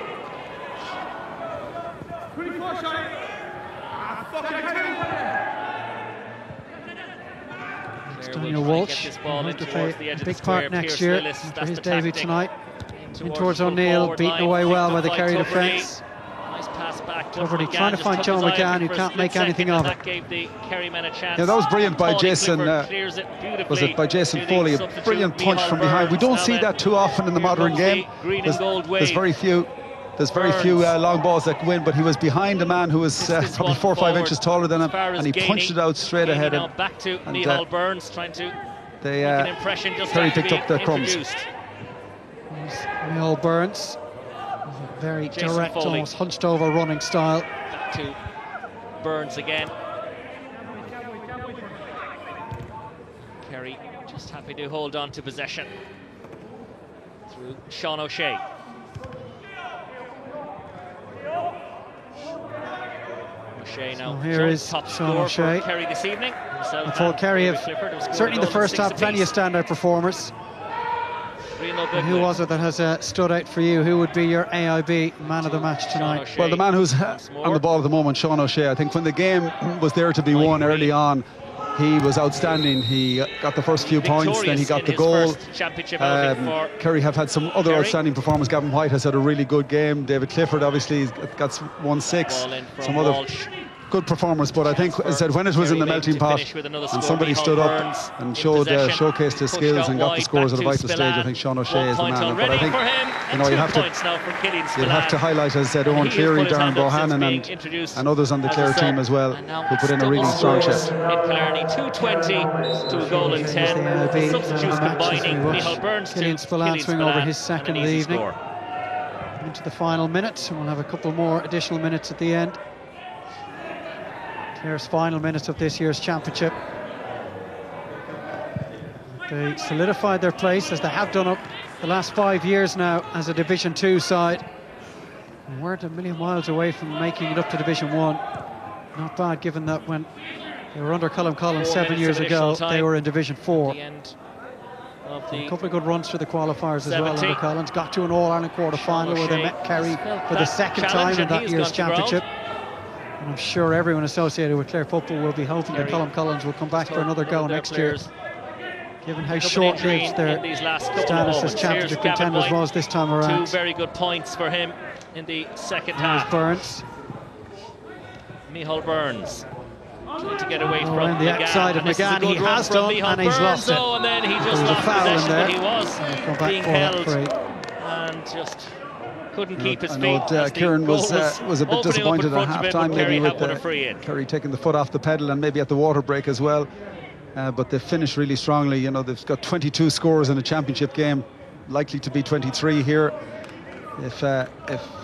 Daniel Walsh might play a big part next year for his debut tonight. In towards O'Neill, beaten away well by the Kerry defence. Nice pass back. Doherty trying to find Joe McGann, who can't make anything of it. Yeah, that was brilliant by Jason. Was it by Jason Foley? A brilliant punch from behind. We don't see that too often in the modern game. There's very few. There's very few long balls that win, but he was behind a man who was probably 4 or 5 inches taller than him, and he punched it out straight ahead. Now back to Michael Burns, trying to make an impression just Kerry picked up their crumbs. Michael Burns, a very direct, almost hunched over running style. Back to Burns again. Kerry just happy to hold on to possession through Sean O'Shea. O'Shea now, so here is top Sean scorer O'Shea. for Kerry this evening. I thought Kerry have certainly in the first half plenty of standout performers. Who was it that has stood out for you? Who would be your AIB man of the match tonight? Well, the man who's on the ball at the moment, Sean O'Shea. I think when the game was there to be won early on, he was outstanding. He got the first few points, then he got the goal. Kerry have had some other outstanding performance. Gavin White has had a really good game. David Clifford obviously got 1-6. Some other good performers, but I think, as I said, when it was in the melting pot and somebody stood up and showcased his skills and got the scores at a vital stage, I think Sean O'Shea is the man. But I think, you know, you have to highlight, as I said, Owen Cleary, Darren Bohannon and others on the Clare team as well, who put in a really strong shift. In Killarney, 2:20 to a goal in 10. Substitutes combining Michael Burns Killian Spillane swing over his second of the evening. Into the final minute, and we'll have a couple more additional minutes at the end. Clare's final minutes of this year's championship. They solidified their place, as they have done up the last 5 years now, as a Division 2 side. And weren't a million miles away from making it up to Division 1. Not bad, given that when they were under Colm Collins 7 years ago, they were in Division 4. A couple of good runs through the qualifiers as well under Collins. Got to an All-Ireland quarter-final where they met Kerry for the second time in that year's championship. And I'm sure everyone associated with Clare football will be hoping that Colm Collins will come back for another go next year, given how short-lived their status as championship contenders was this time around. 2 very good points for him in the second half. Burns. Michael Burns trying to get away from the McGann. outside of McGann, he has done, and he's lost it. And then he just lost possession, but he was being held and just couldn't keep his feet. Kieran was a bit disappointed at half-time, maybe with Kerry taking the foot off the pedal, and maybe at the water break as well. But they've finished really strongly. You know, they've got 22 scores in a championship game, likely to be 23 here. If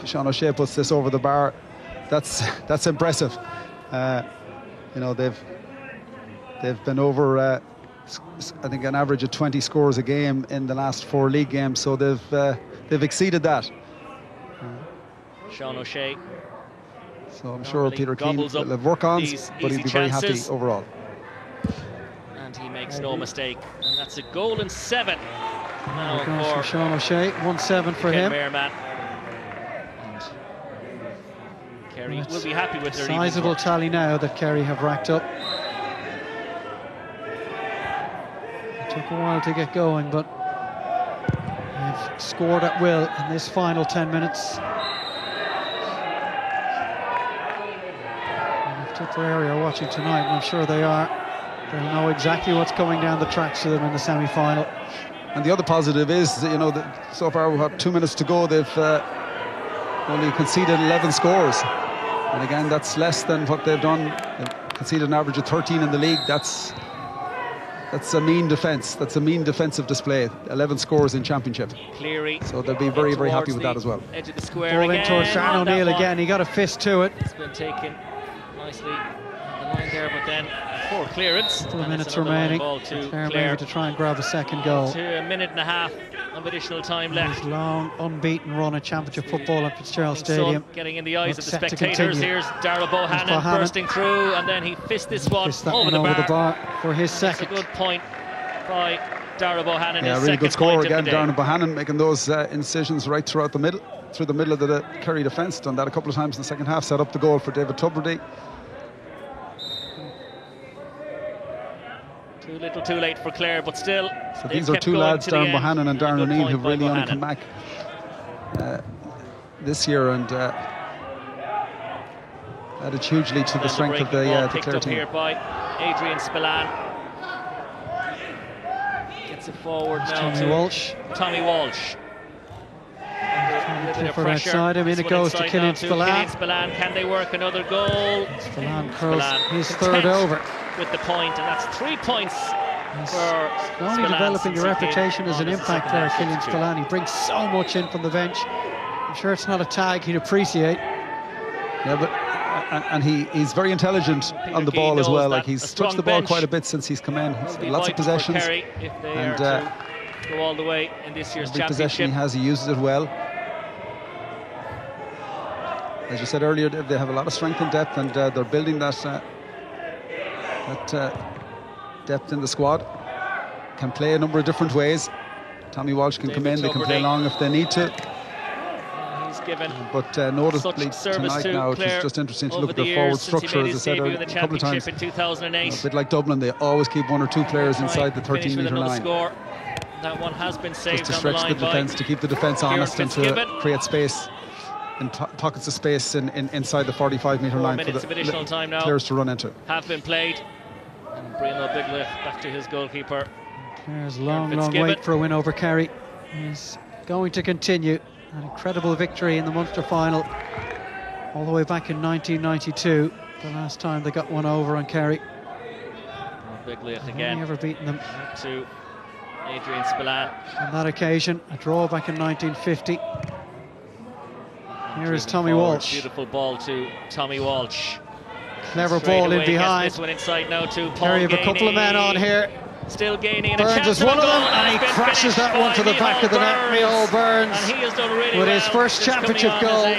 Sean O'Shea puts this over the bar, that's impressive. You know, they've been over I think, an average of 20 scores a game in the last 4 league games, so they've exceeded that. Sean O'Shea. So I'm sure Peter Keane will have work-ons, but he'll be very happy overall. And he makes no mistake. And that's a goal and 7. Now for Sean O'Shea, 1-7 for him. And Kerry will be happy with their sizable tally now that Kerry have racked up. It took a while to get going, but they've scored at will in this final 10 minutes. And if Tipperary are watching tonight, and I'm sure they are, they'll know exactly what's coming down the tracks to them in the semi-final. And the other positive is, you know, that so far we have 2 minutes to go. They've only conceded 11 scores, and again, that's less than what they've done. They've conceded an average of 13 in the league. That's a mean defence. That's a mean defensive display. 11 scores in championship. Cleary, so they'll be very, very happy with that as well. Edge of the square ball in towards Darren O'Neill again. He got a fist to it. It's been taken nicely on the line there, but then poor clearance. 2 minutes remaining. Clare maybe to try and grab a second goal. To a minute and a half of additional time left. His long, unbeaten run at championship football at Fitzgerald Stadium. Getting in the eyes of the spectators. Here's Darragh Bohannon bursting through, and then he fist this one over the bar for his second. That's a good point by Darragh Bohannon. Yeah, really good score again. Darragh Bohannon making those incisions right throughout the middle, through the middle of the Kerry defence. Done that a couple of times in the second half. Set up the goal for David Tubridy. Too little, too late for Clare, but still. So these are 2 lads, Darren Bohannon and Darren O'Neill, who've really only come back this year, and added hugely to the strength of the Clare team. Here by Adrian Spillane. Gets it forward now to Walsh. Tommy Walsh. Clifford outside him, in it goes to Killian Spillane. Can they work another goal? Spillane curls his third over with the point, and that's 3 points for only developing a reputation as an impact player. Killian Spillane, he brings so much in from the bench. I'm sure it's not a tag he'd appreciate. Yeah, but and he's very intelligent on the ball as well. Like, he's touched the ball quite a bit since he's come in. Lots of possessions, and go all the way in this year's championship. Possession he has, he uses it well. As you said earlier, they have a lot of strength and depth, and they're building that depth in the squad. Can play a number of different ways. Tommy Walsh can come in, they can play long if they need to. He's given but noticeably tonight now, it was just interesting to look at the forward structure, as I said earlier, a couple of times. In 2008. A bit like Dublin, they always keep 1 or 2 players inside the 13-metre line. That one has been saved just to stretch the defence, to keep the defence honest, and to create space in pockets of space inside the 45-metre line for the players to run into. Have been played. And Bruno Bigler back to his goalkeeper. There's long wait for a win over Kerry. He's going to continue. An incredible victory in the Munster final all the way back in 1992, the last time they got one over on Kerry. Bigler again. Never beaten them. To Adrian Spillane. On that occasion, a draw back in 1950. Here is Tommy Walsh. Beautiful ball to Tommy Walsh. Clever ball in behind. This one inside now to Paul Kerry have a couple of men on here. Still gaining. Burns is one of them, and he crashes that one to the back of the net. Micheál Burns, and he has done really with his first championship goal.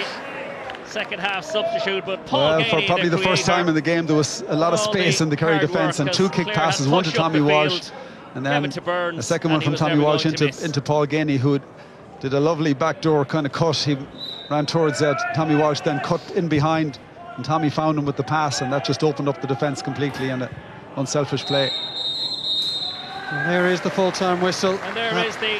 Second half substitute, but Paul for probably the first time in the game, there was a lot of space in the Kerry defence, and 2 kick passes, one to Tommy Walsh, and then a second one from Tommy Walsh into Paul Gainey, who did a lovely backdoor kind of cut. He ran towards Tommy Walsh, then cut in behind, and Tommy found him with the pass, and that just opened up the defence completely, and an unselfish play. And there is the full-time whistle. And there is the